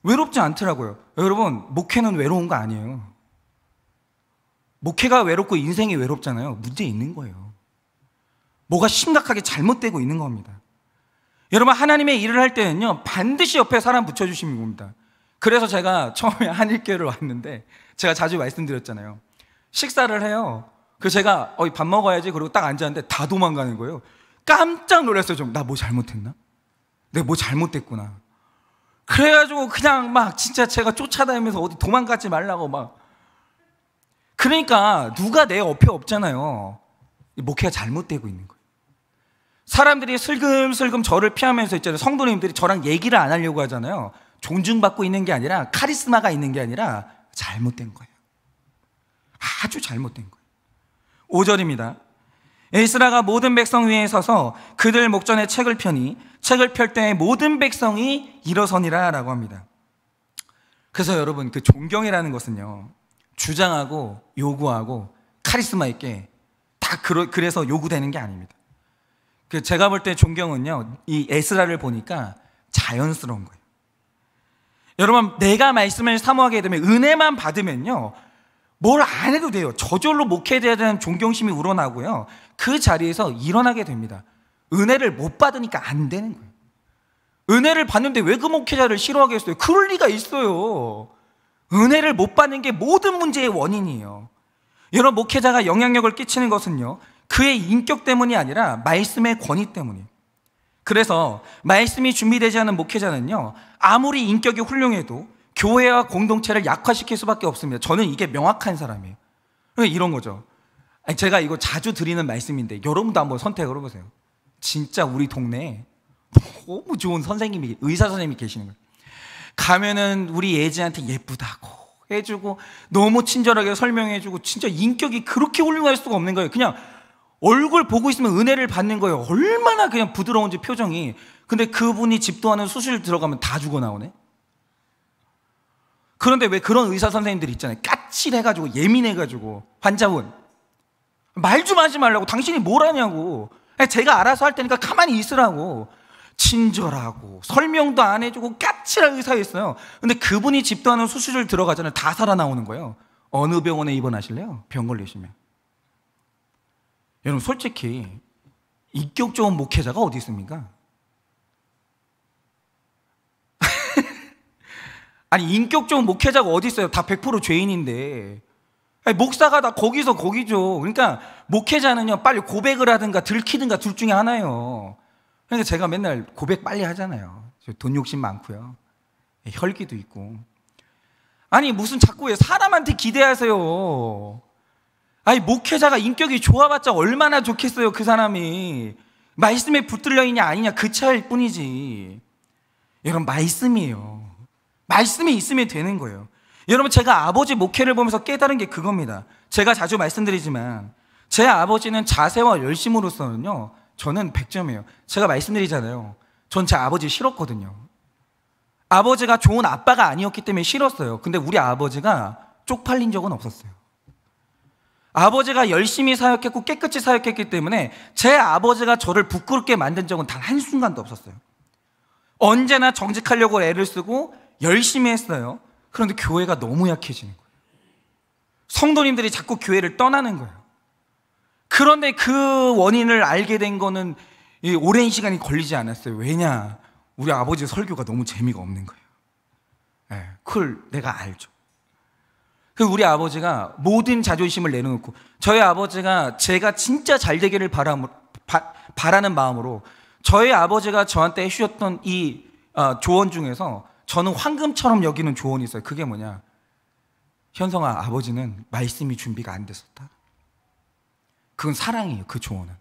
외롭지 않더라고요. 여러분, 목회는 외로운 거 아니에요. 목회가 외롭고 인생이 외롭잖아요. 문제 있는 거예요. 뭐가 심각하게 잘못되고 있는 겁니다. 여러분, 하나님의 일을 할 때는요, 반드시 옆에 사람 붙여주시는 겁니다. 그래서 제가 처음에 한일교회를 왔는데 제가 자주 말씀드렸잖아요. 식사를 해요. 그래서 제가 밥 먹어야지 그러고 딱 앉았는데 다 도망가는 거예요. 깜짝 놀랐어요. 좀 나 뭐 잘못했나? 내가 뭐 잘못됐구나. 그래가지고 그냥 막 진짜 제가 쫓아다니면서 어디 도망가지 말라고 막. 그러니까 누가 내 옆에 없잖아요. 목회가 잘못되고 있는 거예요. 사람들이 슬금슬금 저를 피하면서 있잖아요. 성도님들이 저랑 얘기를 안 하려고 하잖아요. 존중받고 있는 게 아니라, 카리스마가 있는 게 아니라 잘못된 거예요. 아주 잘못된 거예요. 5절입니다. 에스라가 모든 백성 위에 서서 그들 목전에 책을 펴니 책을 펼 때 모든 백성이 일어서니라 라고 합니다. 그래서 여러분, 그 존경이라는 것은요, 주장하고 요구하고 카리스마 있게 다 그래서 요구되는 게 아닙니다. 제가 볼 때 존경은요, 이 에스라를 보니까 자연스러운 거예요. 여러분, 내가 말씀을 사모하게 되면, 은혜만 받으면요, 뭘 안 해도 돼요. 저절로 목회에 대한 존경심이 우러나고요, 그 자리에서 일어나게 됩니다. 은혜를 못 받으니까 안 되는 거예요. 은혜를 받는데 왜 그 목회자를 싫어하겠어요? 그럴 리가 있어요. 은혜를 못 받는 게 모든 문제의 원인이에요. 여러분, 목회자가 영향력을 끼치는 것은요, 그의 인격 때문이 아니라 말씀의 권위 때문이에요. 그래서 말씀이 준비되지 않은 목회자는요, 아무리 인격이 훌륭해도 교회와 공동체를 약화시킬 수밖에 없습니다. 저는 이게 명확한 사람이에요. 이런 거죠. 제가 이거 자주 드리는 말씀인데 여러분도 한번 선택을 해보세요. 진짜 우리 동네에 너무 좋은 선생님이, 의사 선생님이 계시는 거예요. 가면은 우리 예지한테 예쁘다고 해주고 너무 친절하게 설명해주고 진짜 인격이 그렇게 훌륭할 수가 없는 거예요. 그냥 얼굴 보고 있으면 은혜를 받는 거예요. 얼마나 그냥 부드러운지 표정이. 근데 그분이 집도하는 수술 들어가면 다 죽어 나오네. 그런데 왜 그런 의사 선생님들 있잖아요. 까칠해가지고 예민해가지고 환자분 말 좀 하지 말라고, 당신이 뭘 하냐고, 제가 알아서 할 테니까 가만히 있으라고, 친절하고 설명도 안 해주고 까칠한 의사였어요. 근데 그분이 집도하는 수술을 들어가잖아요. 다 살아나오는 거예요. 어느 병원에 입원하실래요? 병 걸리시면. 여러분, 솔직히 인격 좋은 목회자가 어디 있습니까? 아니, 인격 좋은 목회자가 어디 있어요? 다 100% 죄인인데. 아니, 목사가 다 거기서 거기죠. 그러니까 목회자는요, 빨리 고백을 하든가 들키든가 둘 중에 하나예요. 그러니까 제가 맨날 고백 빨리 하잖아요. 저 돈 욕심 많고요, 혈기도 있고. 아니, 무슨 자꾸 왜 사람한테 기대하세요? 아니, 목회자가 인격이 좋아봤자 얼마나 좋겠어요. 그 사람이 말씀에 붙들려 있냐 아니냐 그 차이일 뿐이지. 여러분, 말씀이에요. 말씀이 있으면 되는 거예요. 여러분, 제가 아버지 목회를 보면서 깨달은 게 그겁니다. 제가 자주 말씀드리지만 제 아버지는 자세와 열심으로서는요, 저는 100점이에요. 제가 말씀드리잖아요, 전 제 아버지 싫었거든요. 아버지가 좋은 아빠가 아니었기 때문에 싫었어요. 근데 우리 아버지가 쪽팔린 적은 없었어요. 아버지가 열심히 사역했고 깨끗이 사역했기 때문에 제 아버지가 저를 부끄럽게 만든 적은 단 한순간도 없었어요. 언제나 정직하려고 애를 쓰고 열심히 했어요. 그런데 교회가 너무 약해지는 거예요. 성도님들이 자꾸 교회를 떠나는 거예요. 그런데 그 원인을 알게 된 거는 오랜 시간이 걸리지 않았어요. 왜냐? 우리 아버지 설교가 너무 재미가 없는 거예요. 그걸 내가 알죠. 우리 아버지가 모든 자존심을 내려놓고, 저희 아버지가 제가 진짜 잘 되기를 바라는 마음으로 저희 아버지가 저한테 해주셨던 이 조언 중에서 저는 황금처럼 여기는 조언이 있어요. 그게 뭐냐? 현성아, 아버지는 말씀이 준비가 안 됐었다. 그건 사랑이에요. 그 조언은.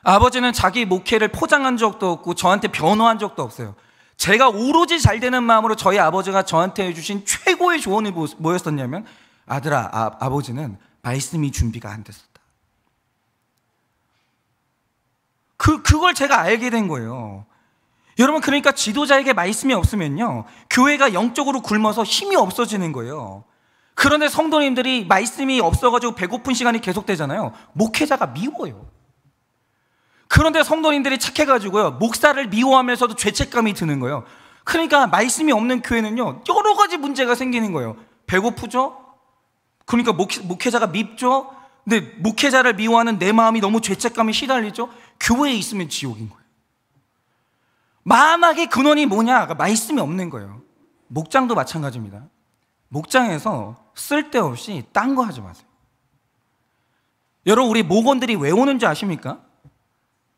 아버지는 자기 목회를 포장한 적도 없고 저한테 변호한 적도 없어요. 제가 오로지 잘 되는 마음으로 저희 아버지가 저한테 해주신 최고의 조언이 뭐였었냐면, 아들아, 아버지는 말씀이 준비가 안 됐었다. 그걸 제가 알게 된 거예요. 여러분, 그러니까 지도자에게 말씀이 없으면요, 교회가 영적으로 굶어서 힘이 없어지는 거예요. 그런데 성도님들이 말씀이 없어가지고 배고픈 시간이 계속되잖아요. 목회자가 미워요. 그런데 성도님들이 착해가지고요, 목사를 미워하면서도 죄책감이 드는 거예요. 그러니까 말씀이 없는 교회는요, 여러 가지 문제가 생기는 거예요. 배고프죠? 그러니까 목회자가 밉죠? 근데 목회자를 미워하는 내 마음이 너무 죄책감이 시달리죠? 교회에 있으면 지옥인 거예요. 만악의 근원이 뭐냐? 말씀이 없는 거예요. 목장도 마찬가지입니다. 목장에서 쓸데없이 딴 거 하지 마세요. 여러분, 우리 목원들이 왜 오는지 아십니까?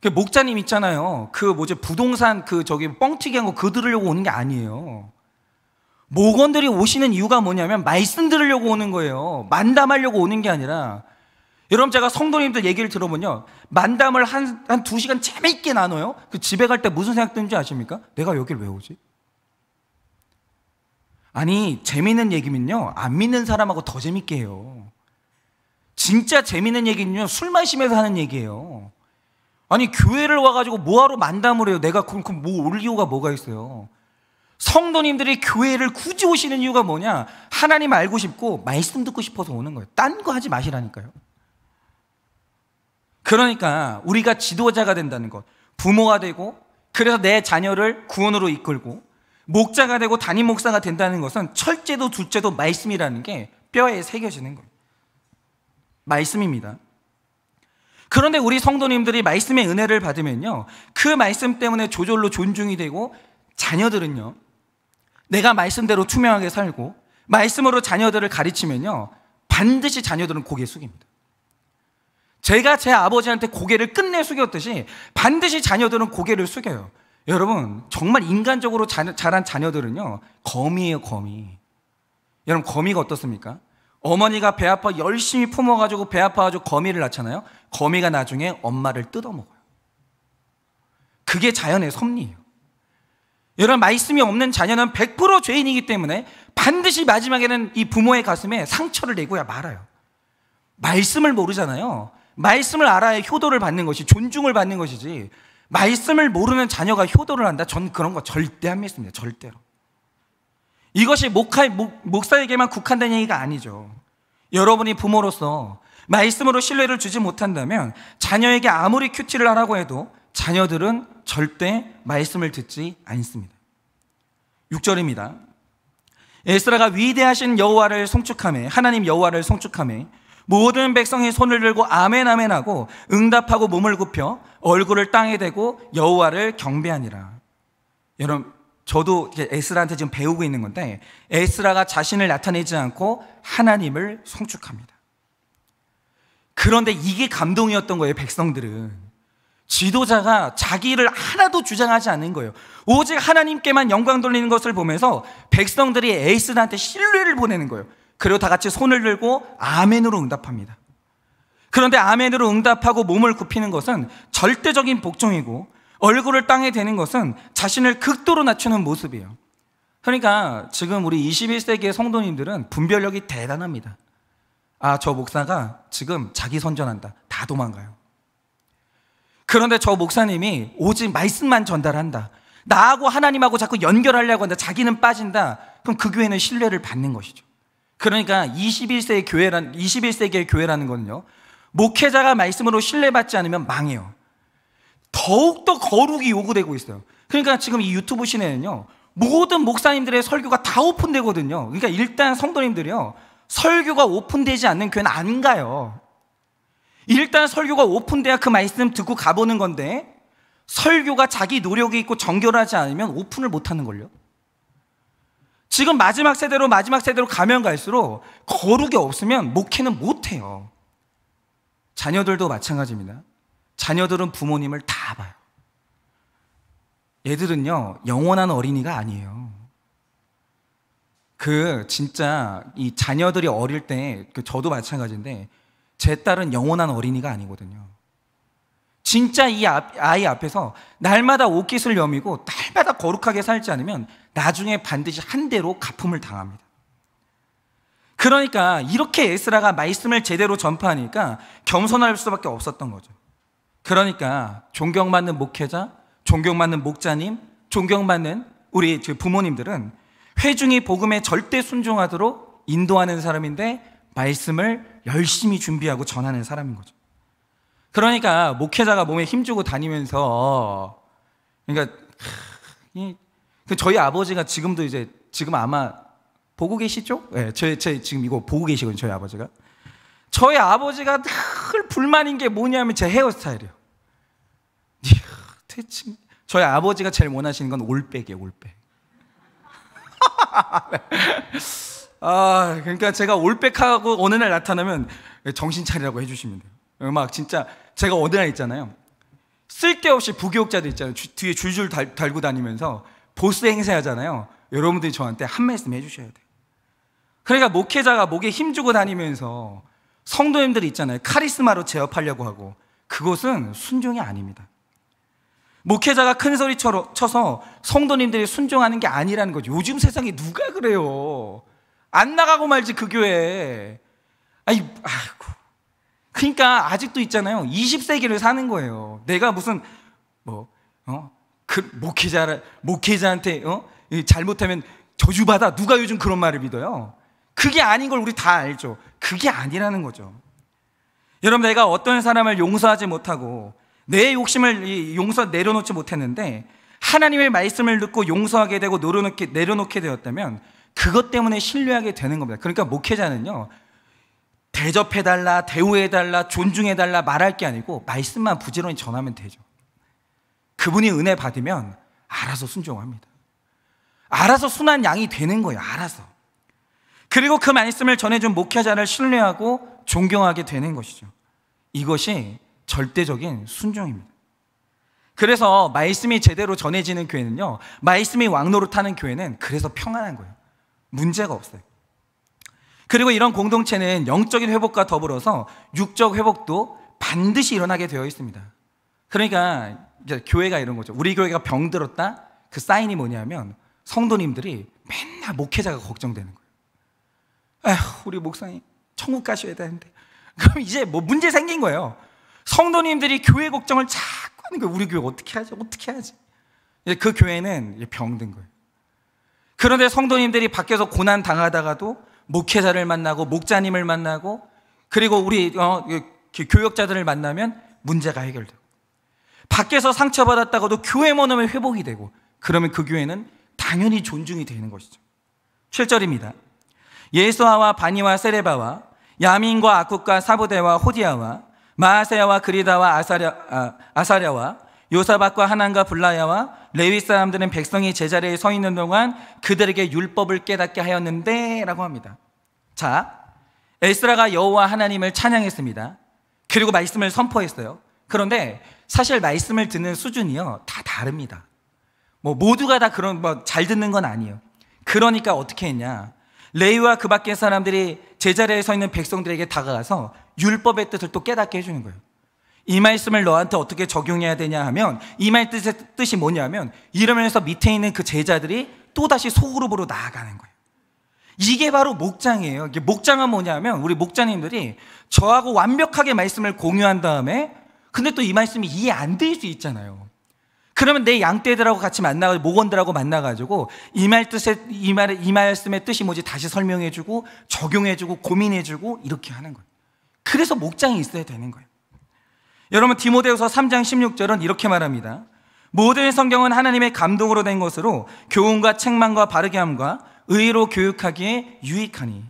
그 목자님 있잖아요. 부동산 뻥튀기 한 거 그거 들으려고 오는 게 아니에요. 목원들이 오시는 이유가 뭐냐면 말씀 들으려고 오는 거예요. 만담하려고 오는 게 아니라. 여러분, 제가 성도님들 얘기를 들어보면요, 만담을 한 2시간 재미있게 나눠요. 그 집에 갈 때 무슨 생각 드는지 아십니까? 내가 여길 왜 오지? 아니, 재미있는 얘기면요, 안 믿는 사람하고 더 재밌게 해요. 진짜 재미있는 얘기는요, 술 마시면서 하는 얘기예요. 아니, 교회를 와가지고 뭐하러 만담을 해요? 내가 그럼 뭐 올 이유가 뭐가 있어요? 성도님들이 교회를 굳이 오시는 이유가 뭐냐? 하나님 알고 싶고 말씀 듣고 싶어서 오는 거예요. 딴 거 하지 마시라니까요. 그러니까 우리가 지도자가 된다는 것, 부모가 되고, 그래서 내 자녀를 구원으로 이끌고 목자가 되고 담임 목사가 된다는 것은 첫째도 둘째도 말씀이라는 게 뼈에 새겨지는 거예요. 말씀입니다. 그런데 우리 성도님들이 말씀의 은혜를 받으면요, 그 말씀 때문에 저절로 존중이 되고, 자녀들은요, 내가 말씀대로 투명하게 살고 말씀으로 자녀들을 가르치면요, 반드시 자녀들은 고개 숙입니다. 제가 제 아버지한테 고개를 끝내 숙였듯이 반드시 자녀들은 고개를 숙여요. 여러분, 정말 인간적으로 자란 자녀들은요, 거미예요, 거미. 여러분, 거미가 어떻습니까? 어머니가 배 아파 열심히 품어가지고 배 아파가지고 거미를 낳잖아요. 거미가 나중에 엄마를 뜯어먹어요. 그게 자연의 섭리예요. 여러분, 말씀이 없는 자녀는 100% 죄인이기 때문에 반드시 마지막에는 이 부모의 가슴에 상처를 내고야 말아요. 말씀을 모르잖아요. 말씀을 알아야 효도를 받는 것이, 존중을 받는 것이지, 말씀을 모르는 자녀가 효도를 한다? 전 그런 거 절대 안 믿습니다. 절대로. 이것이 목사에게만 국한된 얘기가 아니죠. 여러분이 부모로서 말씀으로 신뢰를 주지 못한다면 자녀에게 아무리 큐티를 하라고 해도 자녀들은 절대 말씀을 듣지 않습니다. 6절입니다. 에스라가 위대하신 여호와를 송축하며, 하나님 여호와를 송축하며 모든 백성이 손을 들고 아멘 아멘 하고 응답하고 몸을 굽혀 얼굴을 땅에 대고 여호와를 경배하니라. 여러분, 저도 에스라한테 지금 배우고 있는 건데, 에스라가 자신을 나타내지 않고 하나님을 송축합니다. 그런데 이게 감동이었던 거예요. 백성들은, 지도자가 자기를 하나도 주장하지 않는 거예요. 오직 하나님께만 영광 돌리는 것을 보면서 백성들이 에스라한테 신뢰를 보내는 거예요. 그리고 다 같이 손을 들고 아멘으로 응답합니다. 그런데 아멘으로 응답하고 몸을 굽히는 것은 절대적인 복종이고, 얼굴을 땅에 대는 것은 자신을 극도로 낮추는 모습이에요. 그러니까 지금 우리 21세기의 성도님들은 분별력이 대단합니다. 아, 저 목사가 지금 자기 선전한다. 다 도망가요. 그런데 저 목사님이 오직 말씀만 전달한다. 나하고 하나님하고 자꾸 연결하려고 한다. 자기는 빠진다. 그럼 그 교회는 신뢰를 받는 것이죠. 그러니까 21세기의 교회라는 거는요, 목회자가 말씀으로 신뢰받지 않으면 망해요. 더욱더 거룩이 요구되고 있어요. 그러니까 지금 이 유튜브 시내는요, 모든 목사님들의 설교가 다 오픈되거든요. 그러니까 일단 성도님들이요, 설교가 오픈되지 않는 교회는 안 가요. 일단 설교가 오픈돼야 그 말씀 듣고 가보는 건데, 설교가 자기 노력이 있고 정결하지 않으면 오픈을 못하는 걸요. 지금 마지막 세대로 가면 갈수록 거룩이 없으면 목회는 못해요. 자녀들도 마찬가지입니다. 자녀들은 부모님을 다 봐요. 얘들은요, 영원한 어린이가 아니에요. 진짜 이 자녀들이 어릴 때, 저도 마찬가지인데, 제 딸은 영원한 어린이가 아니거든요. 진짜 이 아이 앞에서 날마다 옷깃을 여미고 날마다 거룩하게 살지 않으면 나중에 반드시 한 대로 가품을 당합니다. 그러니까 이렇게 에스라가 말씀을 제대로 전파하니까 겸손할 수밖에 없었던 거죠. 그러니까 존경받는 목회자, 존경받는 목자님, 존경받는 우리 부모님들은 회중이 복음에 절대 순종하도록 인도하는 사람인데, 말씀을 열심히 준비하고 전하는 사람인 거죠. 그러니까 목회자가 몸에 힘주고 다니면서, 그러니까 저희 아버지가 지금도 지금 아마 보고 계시죠? 네, 저희 지금 이거 보고 계시거든요. 저희 아버지가 늘 불만인 게 뭐냐면 제 헤어스타일이에요. 저희 아버지가 제일 원하시는 건 올백이에요, 올백. 그러니까 제가 올백하고 어느 날 나타나면 정신 차리라고 해주시면 돼요. 막 진짜 제가 어느 날 있잖아요, 쓸데없이 부교육자들 있잖아요, 뒤에 줄줄 달고 다니면서 보스 행세하잖아요. 여러분들이 저한테 한 말씀 해주셔야 돼요. 그러니까 목회자가 목에 힘주고 다니면서 성도님들이 있잖아요, 카리스마로 제압하려고 하고, 그것은 순종이 아닙니다. 목회자가 큰 소리 쳐서 성도님들이 순종하는 게 아니라는 거죠. 요즘 세상에 누가 그래요? 안 나가고 말지 그 교회에. 아이고. 그러니까 아직도 있잖아요, 20세기를 사는 거예요. 내가 무슨 목회자한테 잘못하면 저주받아. 누가 요즘 그런 말을 믿어요? 그게 아닌 걸 우리 다 알죠. 그게 아니라는 거죠. 여러분, 내가 어떤 사람을 용서하지 못하고 내 욕심을 내려놓지 못했는데 하나님의 말씀을 듣고 용서하게 되고 내려놓게 되었다면 그것 때문에 신뢰하게 되는 겁니다. 그러니까 목회자는요, 대접해달라, 대우해달라, 존중해달라 말할 게 아니고 말씀만 부지런히 전하면 되죠. 그분이 은혜 받으면 알아서 순종합니다. 알아서 순한 양이 되는 거예요. 알아서. 그리고 그 말씀을 전해준 목회자를 신뢰하고 존경하게 되는 것이죠. 이것이 절대적인 순종입니다. 그래서 말씀이 제대로 전해지는 교회는요, 말씀이 왕노릇하는 교회는 그래서 평안한 거예요. 문제가 없어요. 그리고 이런 공동체는 영적인 회복과 더불어서 육적 회복도 반드시 일어나게 되어 있습니다. 그러니까 이제 교회가 이런 거죠. 우리 교회가 병들었다? 그 사인이 뭐냐면 성도님들이 맨날 목회자가 걱정되는 거예요. 에휴, 우리 목사님 천국 가셔야 되는데. 그럼 이제 뭐 문제 생긴 거예요. 성도님들이 교회 걱정을 자꾸 하는 거예요. 우리 교회 어떻게 하지? 어떻게 하지? 그 교회는 병든 거예요. 그런데 성도님들이 밖에서 고난 당하다가도 목회자를 만나고 목자님을 만나고 그리고 우리 교역자들을 만나면 문제가 해결되고, 밖에서 상처받았다가도 교회 모임에 회복이 되고, 그러면 그 교회는 당연히 존중이 되는 것이죠. 7절입니다. 예수아와 바니와 세레바와 야민과 아쿠과 사부대와 호디아와 마아세야와 그리다와 아사랴와 요사박과 하난과 블라야와 레위 사람들은 백성이 제자리에 서 있는 동안 그들에게 율법을 깨닫게 하였는데 라고 합니다. 자, 에스라가 여호와 하나님을 찬양했습니다. 그리고 말씀을 선포했어요. 그런데 사실 말씀을 듣는 수준이요, 다 다릅니다. 모두가 다 잘 듣는 건 아니에요. 그러니까 어떻게 했냐, 레위와 그 밖의 사람들이 제자리에 서 있는 백성들에게 다가가서 율법의 뜻을 또 깨닫게 해주는 거예요. 이 말씀을 너한테 어떻게 적용해야 되냐 하면, 이 말 뜻이 뭐냐면, 이러면서 밑에 있는 그 제자들이 또다시 소그룹으로 나아가는 거예요. 이게 바로 목장이에요. 이게 목장은 뭐냐면, 우리 목자님들이 저하고 완벽하게 말씀을 공유한 다음에, 근데 또 이 말씀이 이해 안 될 수 있잖아요. 그러면 내 양떼들하고 같이 만나가지고, 목원들하고 만나가지고 이 말씀의 뜻이 뭐지 다시 설명해주고 적용해주고 고민해주고 이렇게 하는 거예요. 그래서 목장이 있어야 되는 거예요. 여러분, 디모데후서 3장 16절은 이렇게 말합니다. 모든 성경은 하나님의 감동으로 된 것으로 교훈과 책망과 바르게 함과 의로 교육하기에 유익하니.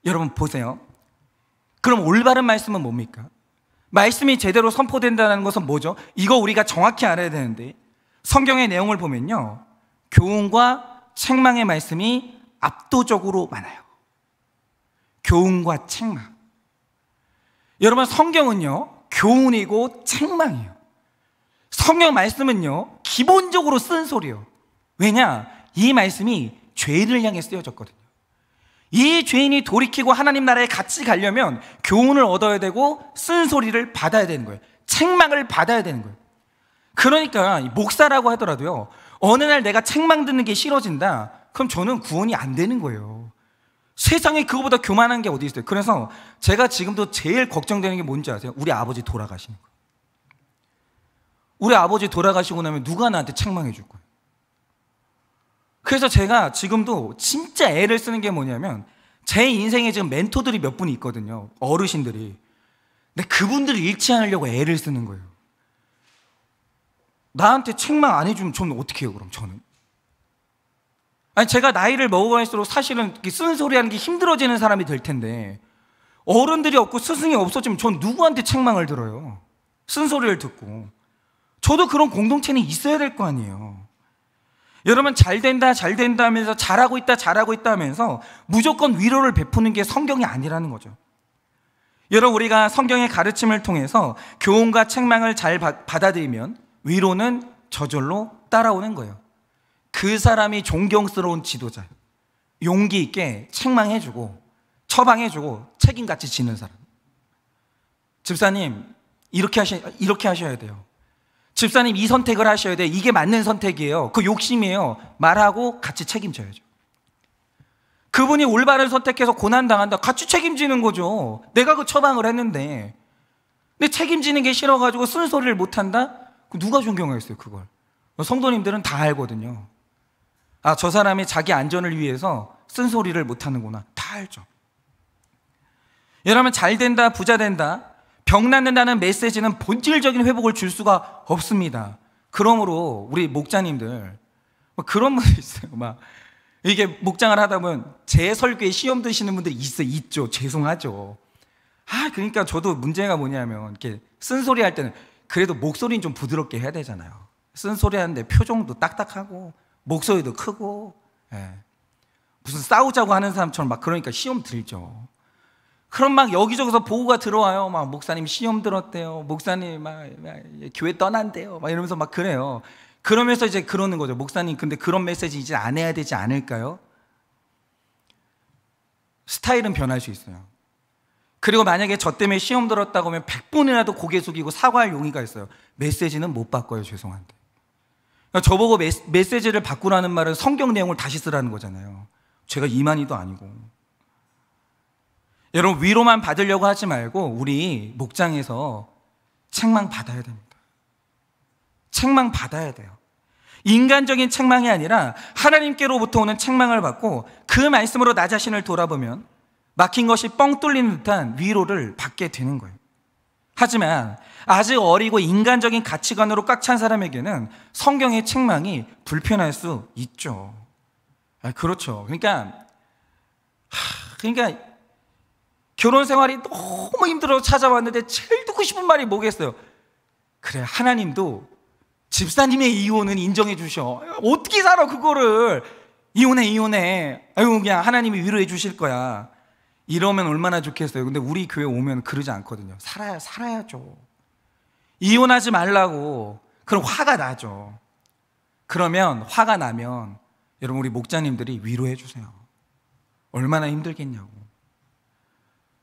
여러분 보세요. 그럼 올바른 말씀은 뭡니까? 말씀이 제대로 선포된다는 것은 뭐죠? 이거 우리가 정확히 알아야 되는데, 성경의 내용을 보면요, 교훈과 책망의 말씀이 압도적으로 많아요. 교훈과 책망. 여러분, 성경은요 교훈이고 책망이에요. 성경 말씀은요 기본적으로 쓴소리예요. 왜냐? 이 말씀이 죄인을 향해 쓰여졌거든요. 이 죄인이 돌이키고 하나님 나라에 같이 가려면 교훈을 얻어야 되고 쓴소리를 받아야 되는 거예요. 책망을 받아야 되는 거예요. 그러니까 목사라고 하더라도요, 어느 날 내가 책망 듣는 게 싫어진다, 그럼 저는 구원이 안 되는 거예요. 세상에 그거보다 교만한 게 어디 있어요. 그래서 제가 지금도 제일 걱정되는 게 뭔지 아세요? 우리 아버지 돌아가시는 거예요. 우리 아버지 돌아가시고 나면 누가 나한테 책망해 줄 거예요. 그래서 제가 지금도 진짜 애를 쓰는 게 뭐냐면, 제 인생에 지금 멘토들이 몇 분이 있거든요, 어르신들이. 근데 그분들을 잃지 않으려고 애를 쓰는 거예요. 나한테 책망 안 해주면 저는 어떻게 해요? 그럼 저는 아니, 제가 나이를 먹어갈수록 사실은 쓴소리하는 게 힘들어지는 사람이 될 텐데, 어른들이 없고 스승이 없어지면 전 누구한테 책망을 들어요? 쓴소리를 듣고. 저도 그런 공동체는 있어야 될 거 아니에요. 여러분, 잘 된다 하면서 잘하고 있다 하면서 무조건 위로를 베푸는 게 성경이 아니라는 거죠. 여러분, 우리가 성경의 가르침을 통해서 교훈과 책망을 잘 받아들이면 위로는 저절로 따라오는 거예요. 그 사람이 존경스러운 지도자, 용기 있게 책망해주고 처방해주고 책임같이 지는 사람. 집사님 이렇게 하셔야 돼요. 집사님 이 선택을 하셔야 돼요. 이게 맞는 선택이에요. 그 욕심이에요. 말하고 같이 책임져야죠. 그분이 올바른 선택해서 고난당한다, 같이 책임지는 거죠. 내가 그 처방을 했는데. 근데 책임지는 게 싫어가지고 쓴소리를 못한다? 누가 존경하겠어요 그걸? 성도님들은 다 알거든요. 아, 저 사람이 자기 안전을 위해서 쓴소리를 못하는구나. 다 알죠. 여러분, 잘 된다, 부자 된다, 병 낫는다는 메시지는 본질적인 회복을 줄 수가 없습니다. 그러므로 우리 목자님들, 그런 분들 있어요. 이게 목장을 하다 보면 제 설교에 시험 드시는 분들이 있죠. 죄송하죠. 그러니까 저도 문제가 뭐냐면, 이렇게 쓴소리 할 때는 그래도 목소리는 좀 부드럽게 해야 되잖아요. 쓴소리 하는데 표정도 딱딱하고 목소리도 크고, 무슨 싸우자고 하는 사람처럼 막 그러니까 시험 들죠. 그럼 막 여기저기서 보고가 들어와요. 막 목사님 시험 들었대요. 목사님 막 교회 떠난대요. 막 이러면서 막 그래요. 그러면서 이제 그러는 거죠. 목사님 근데 그런 메시지 이제 안 해야 되지 않을까요? 스타일은 변할 수 있어요. 그리고 만약에 저 때문에 시험 들었다고 하면 100번이라도 고개 숙이고 사과할 용의가 있어요. 메시지는 못 바꿔요. 죄송한데. 그러니까 저보고 메시지를 바꾸라는 말은 성경 내용을 다시 쓰라는 거잖아요. 제가 이만희도 아니고. 여러분 위로만 받으려고 하지 말고 우리 목장에서 책망 받아야 됩니다. 책망 받아야 돼요. 인간적인 책망이 아니라 하나님께로부터 오는 책망을 받고 그 말씀으로 나 자신을 돌아보면 막힌 것이 뻥 뚫리는 듯한 위로를 받게 되는 거예요. 하지만 아직 어리고 인간적인 가치관으로 꽉 찬 사람에게는 성경의 책망이 불편할 수 있죠. 그렇죠. 그러니까 결혼 생활이 너무 힘들어서 찾아왔는데 제일 듣고 싶은 말이 뭐겠어요? 그래, 하나님도 집사님의 이혼은 인정해 주셔. 어떻게 살아 그거를. 이혼해. 아이고 그냥 하나님이 위로해 주실 거야. 이러면 얼마나 좋겠어요. 근데 우리 교회 오면 그러지 않거든요. 살아야죠. 이혼하지 말라고. 그럼 화가 나죠. 그러면 화가 나면 여러분 우리 목자님들이 위로해 주세요. 얼마나 힘들겠냐고.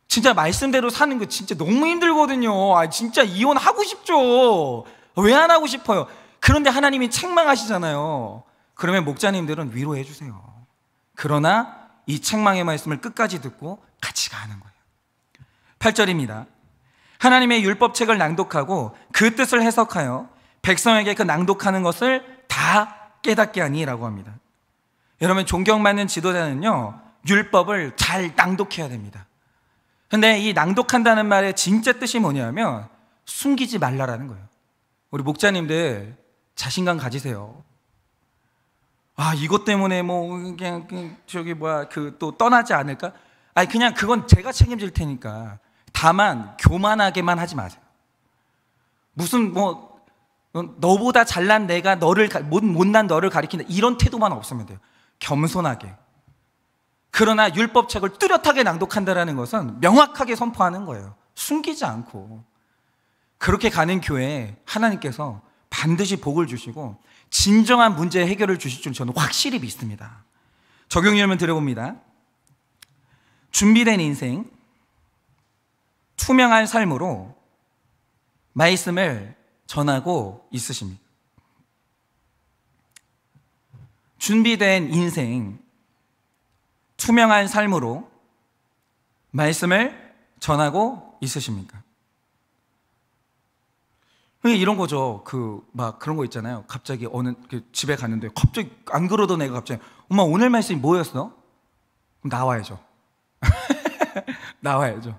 진짜 말씀대로 사는 거 진짜 너무 힘들거든요. 진짜 이혼하고 싶죠. 왜 안 하고 싶어요? 그런데 하나님이 책망하시잖아요. 그러면 목자님들은 위로해 주세요. 그러나 이 책망의 말씀을 끝까지 듣고 같이 가는 거예요. 8절입니다. 하나님의 율법책을 낭독하고 그 뜻을 해석하여 백성에게 그 낭독하는 것을 다 깨닫게 하니 라고 합니다. 여러분 존경받는 지도자는요 율법을 잘 낭독해야 됩니다. 근데 이 낭독한다는 말의 진짜 뜻이 뭐냐면 숨기지 말라라는 거예요. 우리 목자님들 자신감 가지세요. 이것 때문에 그냥 또 떠나지 않을까? 그냥 그건 제가 책임질 테니까. 다만 교만하게만 하지 마세요. 무슨 너보다 잘난 내가 못난 너를 가리킨다 이런 태도만 없으면 돼요. 겸손하게. 그러나 율법책을 뚜렷하게 낭독한다는 것은 명확하게 선포하는 거예요. 숨기지 않고. 그렇게 가는 교회에 하나님께서 반드시 복을 주시고 진정한 문제 해결을 주실 줄 저는 확실히 믿습니다. 적용률만 드려봅니다. 준비된 인생, 투명한 삶으로 말씀을 전하고 있으십니까? 준비된 인생, 투명한 삶으로 말씀을 전하고 있으십니까? 이런 거죠. 그런 거 있잖아요. 갑자기 어느 집에 갔는데 갑자기 안 그러던 애가 갑자기 엄마 오늘 말씀이 뭐였어? 그럼 나와야죠. 나와야죠.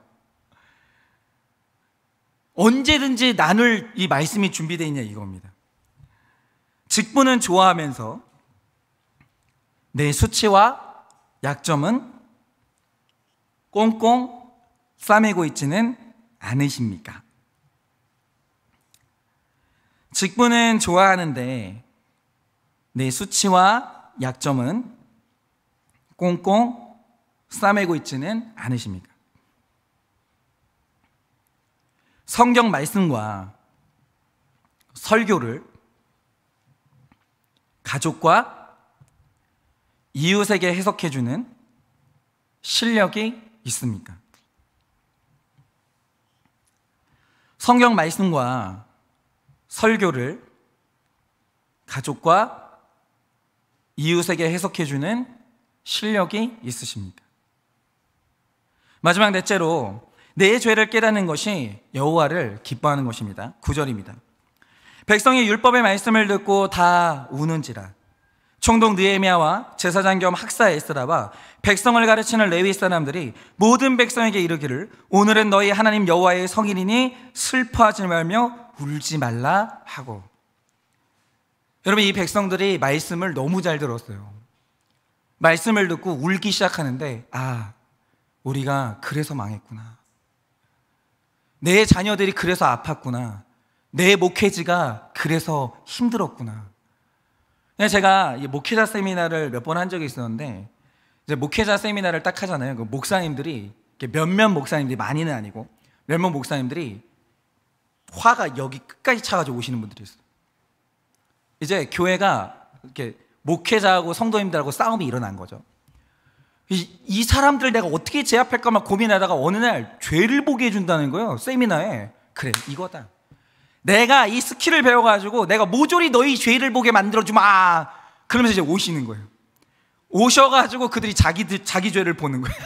언제든지 나눌 이 말씀이 준비되어 있냐 이겁니다. 직분은 좋아하면서 내 수치와 약점은 꽁꽁 싸매고 있지는 않으십니까? 직분은 좋아하는데 내 수치와 약점은 꽁꽁 싸매고 있지는 않으십니까? 성경 말씀과 설교를 가족과 이웃에게 해석해주는 실력이 있습니까? 성경 말씀과 설교를 가족과 이웃에게 해석해주는 실력이 있으십니까? 마지막 넷째로 내 죄를 깨닫는 것이 여호와를 기뻐하는 것입니다. 9절입니다. 백성이 율법의 말씀을 듣고 다 우는지라. 총독 느헤미야와 제사장 겸 학사 에스라와 백성을 가르치는 레위 사람들이 모든 백성에게 이르기를 오늘은 너희 하나님 여호와의 성일이니 슬퍼하지 말며 울지 말라 하고. 여러분 이 백성들이 말씀을 너무 잘 들었어요. 말씀을 듣고 울기 시작하는데 우리가 그래서 망했구나. 내 자녀들이 그래서 아팠구나. 내 목회지가 그래서 힘들었구나. 제가 목회자 세미나를 몇 번 한 적이 있었는데 이제 목회자 세미나를 딱 하잖아요. 그 목사님들이 몇몇 목사님들이, 많이는 아니고 몇몇 목사님들이 화가 여기 끝까지 차가지고 오시는 분들이 있어요. 이제 교회가 이렇게 목회자하고 성도님들하고 싸움이 일어난 거죠. 이 사람들 내가 어떻게 제압할까 막 고민하다가 어느 날 죄를 보게 해준다는 거예요. 세미나에. 그래, 이거다. 내가 이 스킬을 배워가지고 내가 모조리 너희 죄를 보게 만들어주마. 그러면서 이제 오시는 거예요. 오셔가지고 그들이 자기 죄를 보는 거예요.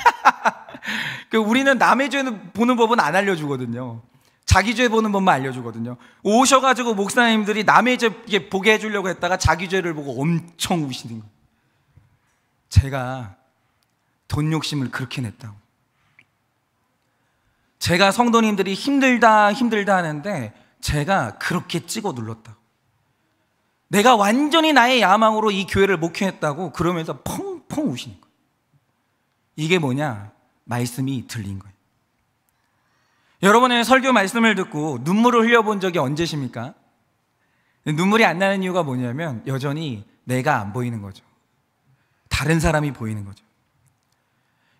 우리는 남의 죄 보는 법은 안 알려주거든요. 자기 죄 보는 법만 알려주거든요. 오셔가지고 목사님들이 남의 죄 보게 해주려고 했다가 자기 죄를 보고 엄청 우시는 거예요. 제가 돈 욕심을 그렇게 냈다고. 제가 성도님들이 힘들다 하는데 제가 그렇게 찍어 눌렀다고. 내가 완전히 나의 야망으로 이 교회를 목회했다고 그러면서 펑펑 우시는 거예요. 이게 뭐냐? 말씀이 들린 거예요. 여러분의 설교 말씀을 듣고 눈물을 흘려본 적이 언제십니까? 눈물이 안 나는 이유가 뭐냐면 여전히 내가 안 보이는 거죠. 다른 사람이 보이는 거죠.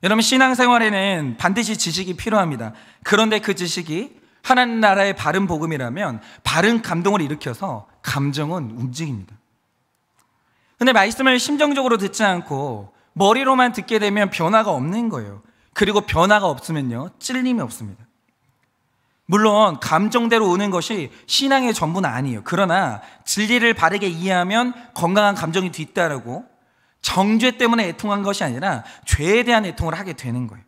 여러분, 신앙생활에는 반드시 지식이 필요합니다. 그런데 그 지식이 하나님 나라의 바른 복음이라면 바른 감동을 일으켜서 감정은 움직입니다. 근데 말씀을 심정적으로 듣지 않고 머리로만 듣게 되면 변화가 없는 거예요. 그리고 변화가 없으면요, 찔림이 없습니다. 물론 감정대로 오는 것이 신앙의 전부는 아니에요. 그러나 진리를 바르게 이해하면 건강한 감정이 뒤따르고 정죄 때문에 애통한 것이 아니라 죄에 대한 애통을 하게 되는 거예요.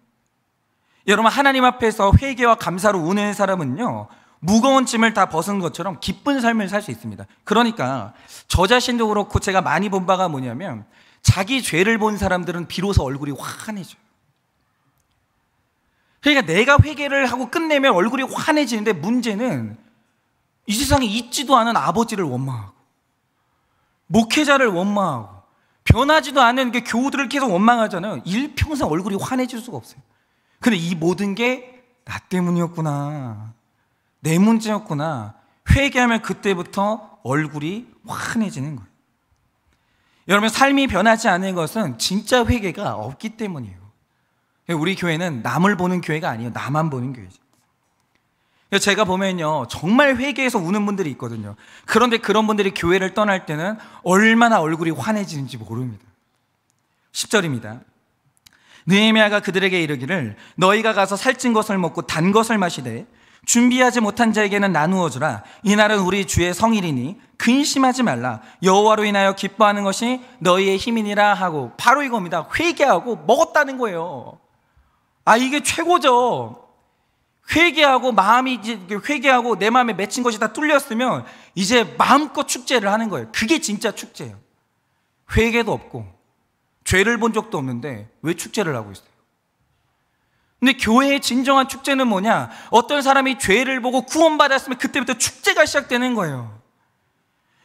여러분, 하나님 앞에서 회개와 감사로 우는 사람은요, 무거운 짐을 다 벗은 것처럼 기쁜 삶을 살 수 있습니다. 그러니까 저 자신도 그렇고 제가 많이 본 바가 뭐냐면 자기 죄를 본 사람들은 비로소 얼굴이 환해져요. 그러니까 내가 회개를 하고 끝내면 얼굴이 환해지는데 문제는 이 세상에 있지도 않은 아버지를 원망하고 목회자를 원망하고 변하지도 않은 게 교우들을 계속 원망하잖아요. 일평생 얼굴이 환해질 수가 없어요. 근데 이 모든 게 나 때문이었구나, 내 문제였구나, 회개하면 그때부터 얼굴이 환해지는 거예요. 여러분, 삶이 변하지 않는 것은 진짜 회개가 없기 때문이에요. 우리 교회는 남을 보는 교회가 아니에요. 나만 보는 교회죠. 제가 보면요, 정말 회개해서 우는 분들이 있거든요. 그런데 그런 분들이 교회를 떠날 때는 얼마나 얼굴이 환해지는지 모릅니다. 10절입니다. 느헤미야가 그들에게 이르기를 너희가 가서 살찐 것을 먹고 단 것을 마시되 준비하지 못한 자에게는 나누어 주라. 이날은 우리 주의 성일이니 근심하지 말라. 여호와로 인하여 기뻐하는 것이 너희의 힘이니라 하고, 바로 이겁니다. 회개하고 먹었다는 거예요. 이게 최고죠. 회개하고 회개하고 내 마음에 맺힌 것이 다 뚫렸으면 이제 마음껏 축제를 하는 거예요. 그게 진짜 축제예요. 회개도 없고 죄를 본 적도 없는데 왜 축제를 하고 있어요? 근데 교회의 진정한 축제는 뭐냐? 어떤 사람이 죄를 보고 구원받았으면 그때부터 축제가 시작되는 거예요.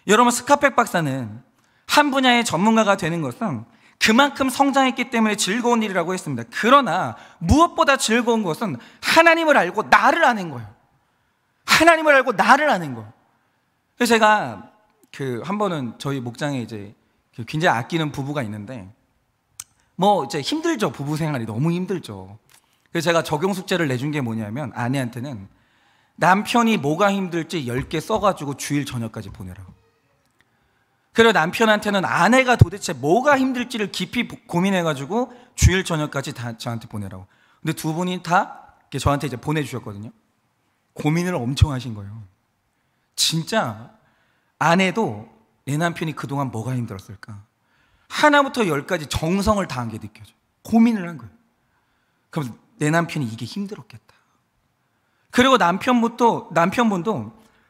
여러분, 스카펙 박사는 한 분야의 전문가가 되는 것은 그만큼 성장했기 때문에 즐거운 일이라고 했습니다. 그러나 무엇보다 즐거운 것은 하나님을 알고 나를 아는 거예요. 하나님을 알고 나를 아는 거예요. 그래서 제가 한 번은 저희 목장에 이제 굉장히 아끼는 부부가 있는데 이제 힘들죠. 부부 생활이 너무 힘들죠. 그래서 제가 적용 숙제를 내준 게 뭐냐면 아내한테는 남편이 뭐가 힘들지 10개 써가지고 주일 저녁까지 보내라고. 그리고 남편한테는 아내가 도대체 뭐가 힘들지를 깊이 고민해가지고 주일 저녁까지 다 저한테 보내라고. 근데 두 분이 다 저한테 이제 보내주셨거든요. 고민을 엄청 하신 거예요. 진짜 아내도 내 남편이 그동안 뭐가 힘들었을까? 하나부터 10까지 정성을 다한 게 느껴져요. 고민을 한 거예요. 그럼 내 남편이 이게 힘들었겠다. 그리고 남편분도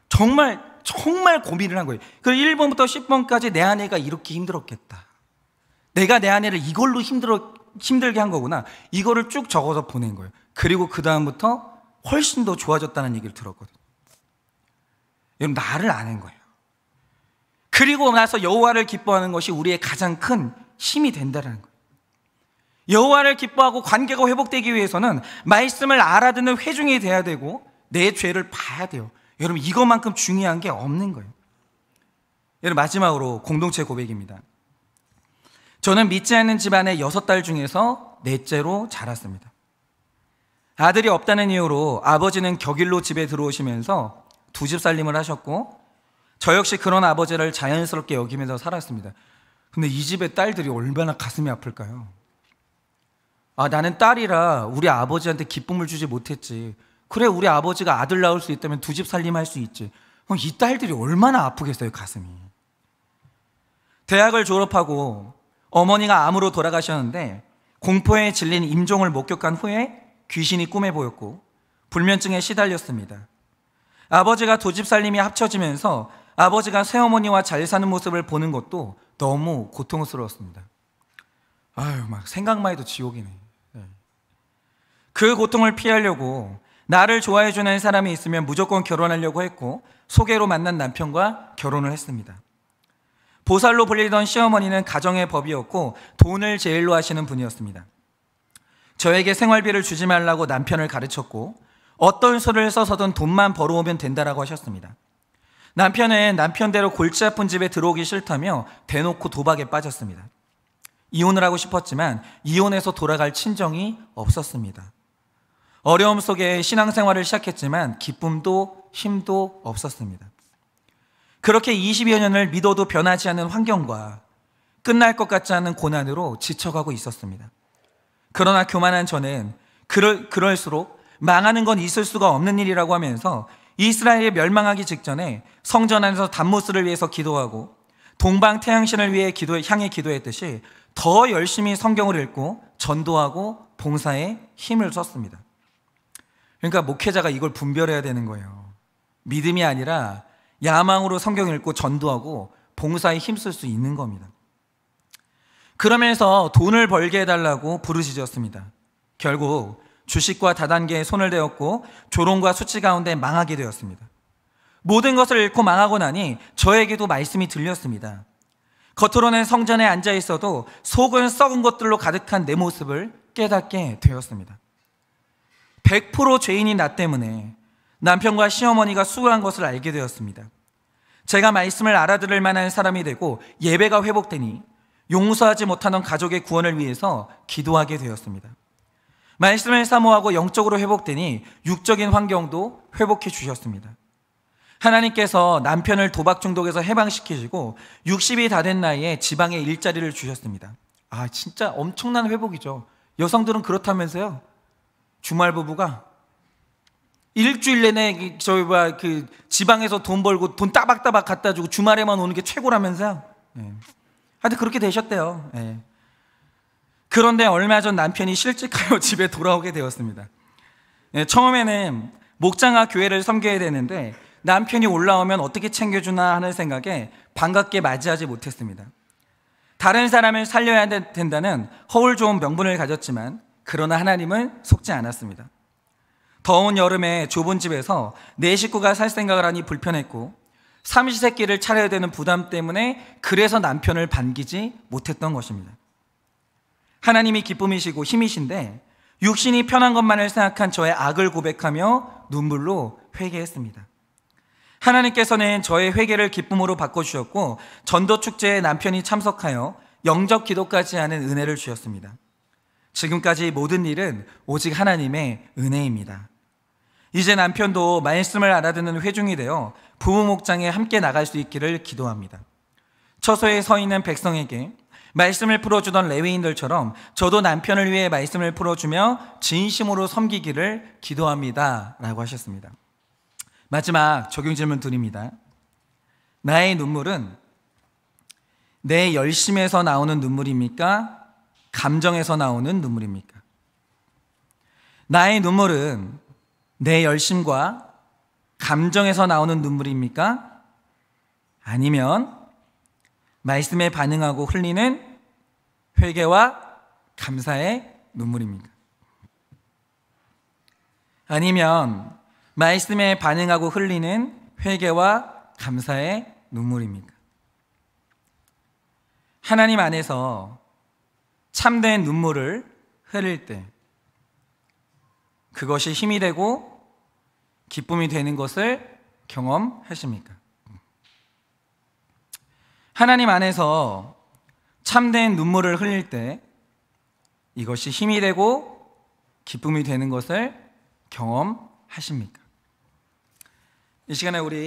정말 고민을 한 거예요. 그리고 1번부터 10번까지 내 아내가 이렇게 힘들었겠다. 내가 내 아내를 이걸로 힘들게 한 거구나. 이거를 쭉 적어서 보낸 거예요. 그리고 그 다음부터 훨씬 더 좋아졌다는 얘기를 들었거든요. 여러분, 나를 아는 거예요. 그리고 나서 여호와를 기뻐하는 것이 우리의 가장 큰 힘이 된다는 거예요. 여호와를 기뻐하고 관계가 회복되기 위해서는 말씀을 알아듣는 회중이 돼야 되고 내 죄를 봐야 돼요. 여러분, 이것만큼 중요한 게 없는 거예요. 여러분, 마지막으로 공동체 고백입니다. 저는 믿지 않는 집안의 6딸 중에서 넷째로 자랐습니다. 아들이 없다는 이유로 아버지는 격일로 집에 들어오시면서 두 집 살림을 하셨고, 저 역시 그런 아버지를 자연스럽게 여기면서 살았습니다. 근데 이 집의 딸들이 얼마나 가슴이 아플까요? 나는 딸이라 우리 아버지한테 기쁨을 주지 못했지. 그래, 우리 아버지가 아들 낳을 수 있다면 두 집 살림할 수 있지. 그럼 이 딸들이 얼마나 아프겠어요, 가슴이. 대학을 졸업하고 어머니가 암으로 돌아가셨는데, 공포에 질린 임종을 목격한 후에 귀신이 꿈에 보였고 불면증에 시달렸습니다. 아버지가 두 집 살림이 합쳐지면서 아버지가 새어머니와 잘 사는 모습을 보는 것도 너무 고통스러웠습니다. 막 생각만 해도 지옥이네. 그 고통을 피하려고 나를 좋아해주는 사람이 있으면 무조건 결혼하려고 했고, 소개로 만난 남편과 결혼을 했습니다. 보살로 불리던 시어머니는 가정의 법이었고 돈을 제일로 하시는 분이었습니다. 저에게 생활비를 주지 말라고 남편을 가르쳤고, 어떤 수를 써서든 돈만 벌어오면 된다라고 하셨습니다. 남편은 남편대로 골치 아픈 집에 들어오기 싫다며 대놓고 도박에 빠졌습니다. 이혼을 하고 싶었지만 이혼해서 돌아갈 친정이 없었습니다. 어려움 속에 신앙생활을 시작했지만 기쁨도 힘도 없었습니다. 그렇게 20여 년을 믿어도 변하지 않는 환경과 끝날 것 같지 않은 고난으로 지쳐가고 있었습니다. 그러나 교만한 저는 그럴수록 망하는 건 있을 수가 없는 일이라고 하면서 이스라엘이 멸망하기 직전에 성전 안에서 담모스를 위해서 기도하고 동방 태양신을 위해 향해 기도했듯이 더 열심히 성경을 읽고 전도하고 봉사에 힘을 썼습니다. 그러니까 목회자가 이걸 분별해야 되는 거예요. 믿음이 아니라 야망으로 성경 읽고 전도하고 봉사에 힘쓸 수 있는 겁니다. 그러면서 돈을 벌게 해달라고 부르짖었습니다. 결국 주식과 다단계에 손을 대었고 조롱과 수치 가운데 망하게 되었습니다. 모든 것을 잃고 망하고 나니 저에게도 말씀이 들렸습니다. 겉으로는 성전에 앉아 있어도 속은 썩은 것들로 가득한 내 모습을 깨닫게 되었습니다. 100% 죄인인 나 때문에 남편과 시어머니가 수고한 것을 알게 되었습니다. 제가 말씀을 알아들을 만한 사람이 되고 예배가 회복되니 용서하지 못하는 가족의 구원을 위해서 기도하게 되었습니다. 말씀을 사모하고 영적으로 회복되니 육적인 환경도 회복해 주셨습니다. 하나님께서 남편을 도박 중독에서 해방시키시고 60이 다 된 나이에 지방에 일자리를 주셨습니다. 진짜 엄청난 회복이죠. 여성들은 그렇다면서요. 주말 부부가 일주일 내내 지방에서 돈 벌고 돈 따박따박 갖다 주고 주말에만 오는 게 최고라면서요. 하여튼 그렇게 되셨대요. 그런데 얼마 전 남편이 실직하여 집에 돌아오게 되었습니다. 처음에는 목장과 교회를 섬겨야 되는데 남편이 올라오면 어떻게 챙겨주나 하는 생각에 반갑게 맞이하지 못했습니다. 다른 사람을 살려야 된다는 허울 좋은 명분을 가졌지만 그러나 하나님은 속지 않았습니다. 더운 여름에 좁은 집에서 내 식구가 살 생각을 하니 불편했고 삼시세끼를 차려야 되는 부담 때문에 그래서 남편을 반기지 못했던 것입니다. 하나님이 기쁨이시고 힘이신데 육신이 편한 것만을 생각한 저의 악을 고백하며 눈물로 회개했습니다. 하나님께서는 저의 회개를 기쁨으로 바꿔주셨고 전도축제에 남편이 참석하여 영접 기도까지 하는 은혜를 주셨습니다. 지금까지 모든 일은 오직 하나님의 은혜입니다. 이제 남편도 말씀을 알아듣는 회중이 되어 부부 목장에 함께 나갈 수 있기를 기도합니다. 처소에 서 있는 백성에게 말씀을 풀어주던 레위인들처럼 저도 남편을 위해 말씀을 풀어주며 진심으로 섬기기를 기도합니다 라고 하셨습니다. 마지막 적용 질문 드립니다. 나의 눈물은 내 열심에서 나오는 눈물입니까? 감정에서 나오는 눈물입니까? 나의 눈물은 내 열심과 감정에서 나오는 눈물입니까? 아니면 말씀에 반응하고 흘리는 회개와 감사의 눈물입니까? 아니면 말씀에 반응하고 흘리는 회개와 감사의 눈물입니까? 하나님 안에서 참된 눈물을 흘릴 때 그것이 힘이 되고 기쁨이 되는 것을 경험하십니까? 하나님 안에서 참된 눈물을 흘릴 때 이것이 힘이 되고 기쁨이 되는 것을 경험하십니까? 이 시간에 우리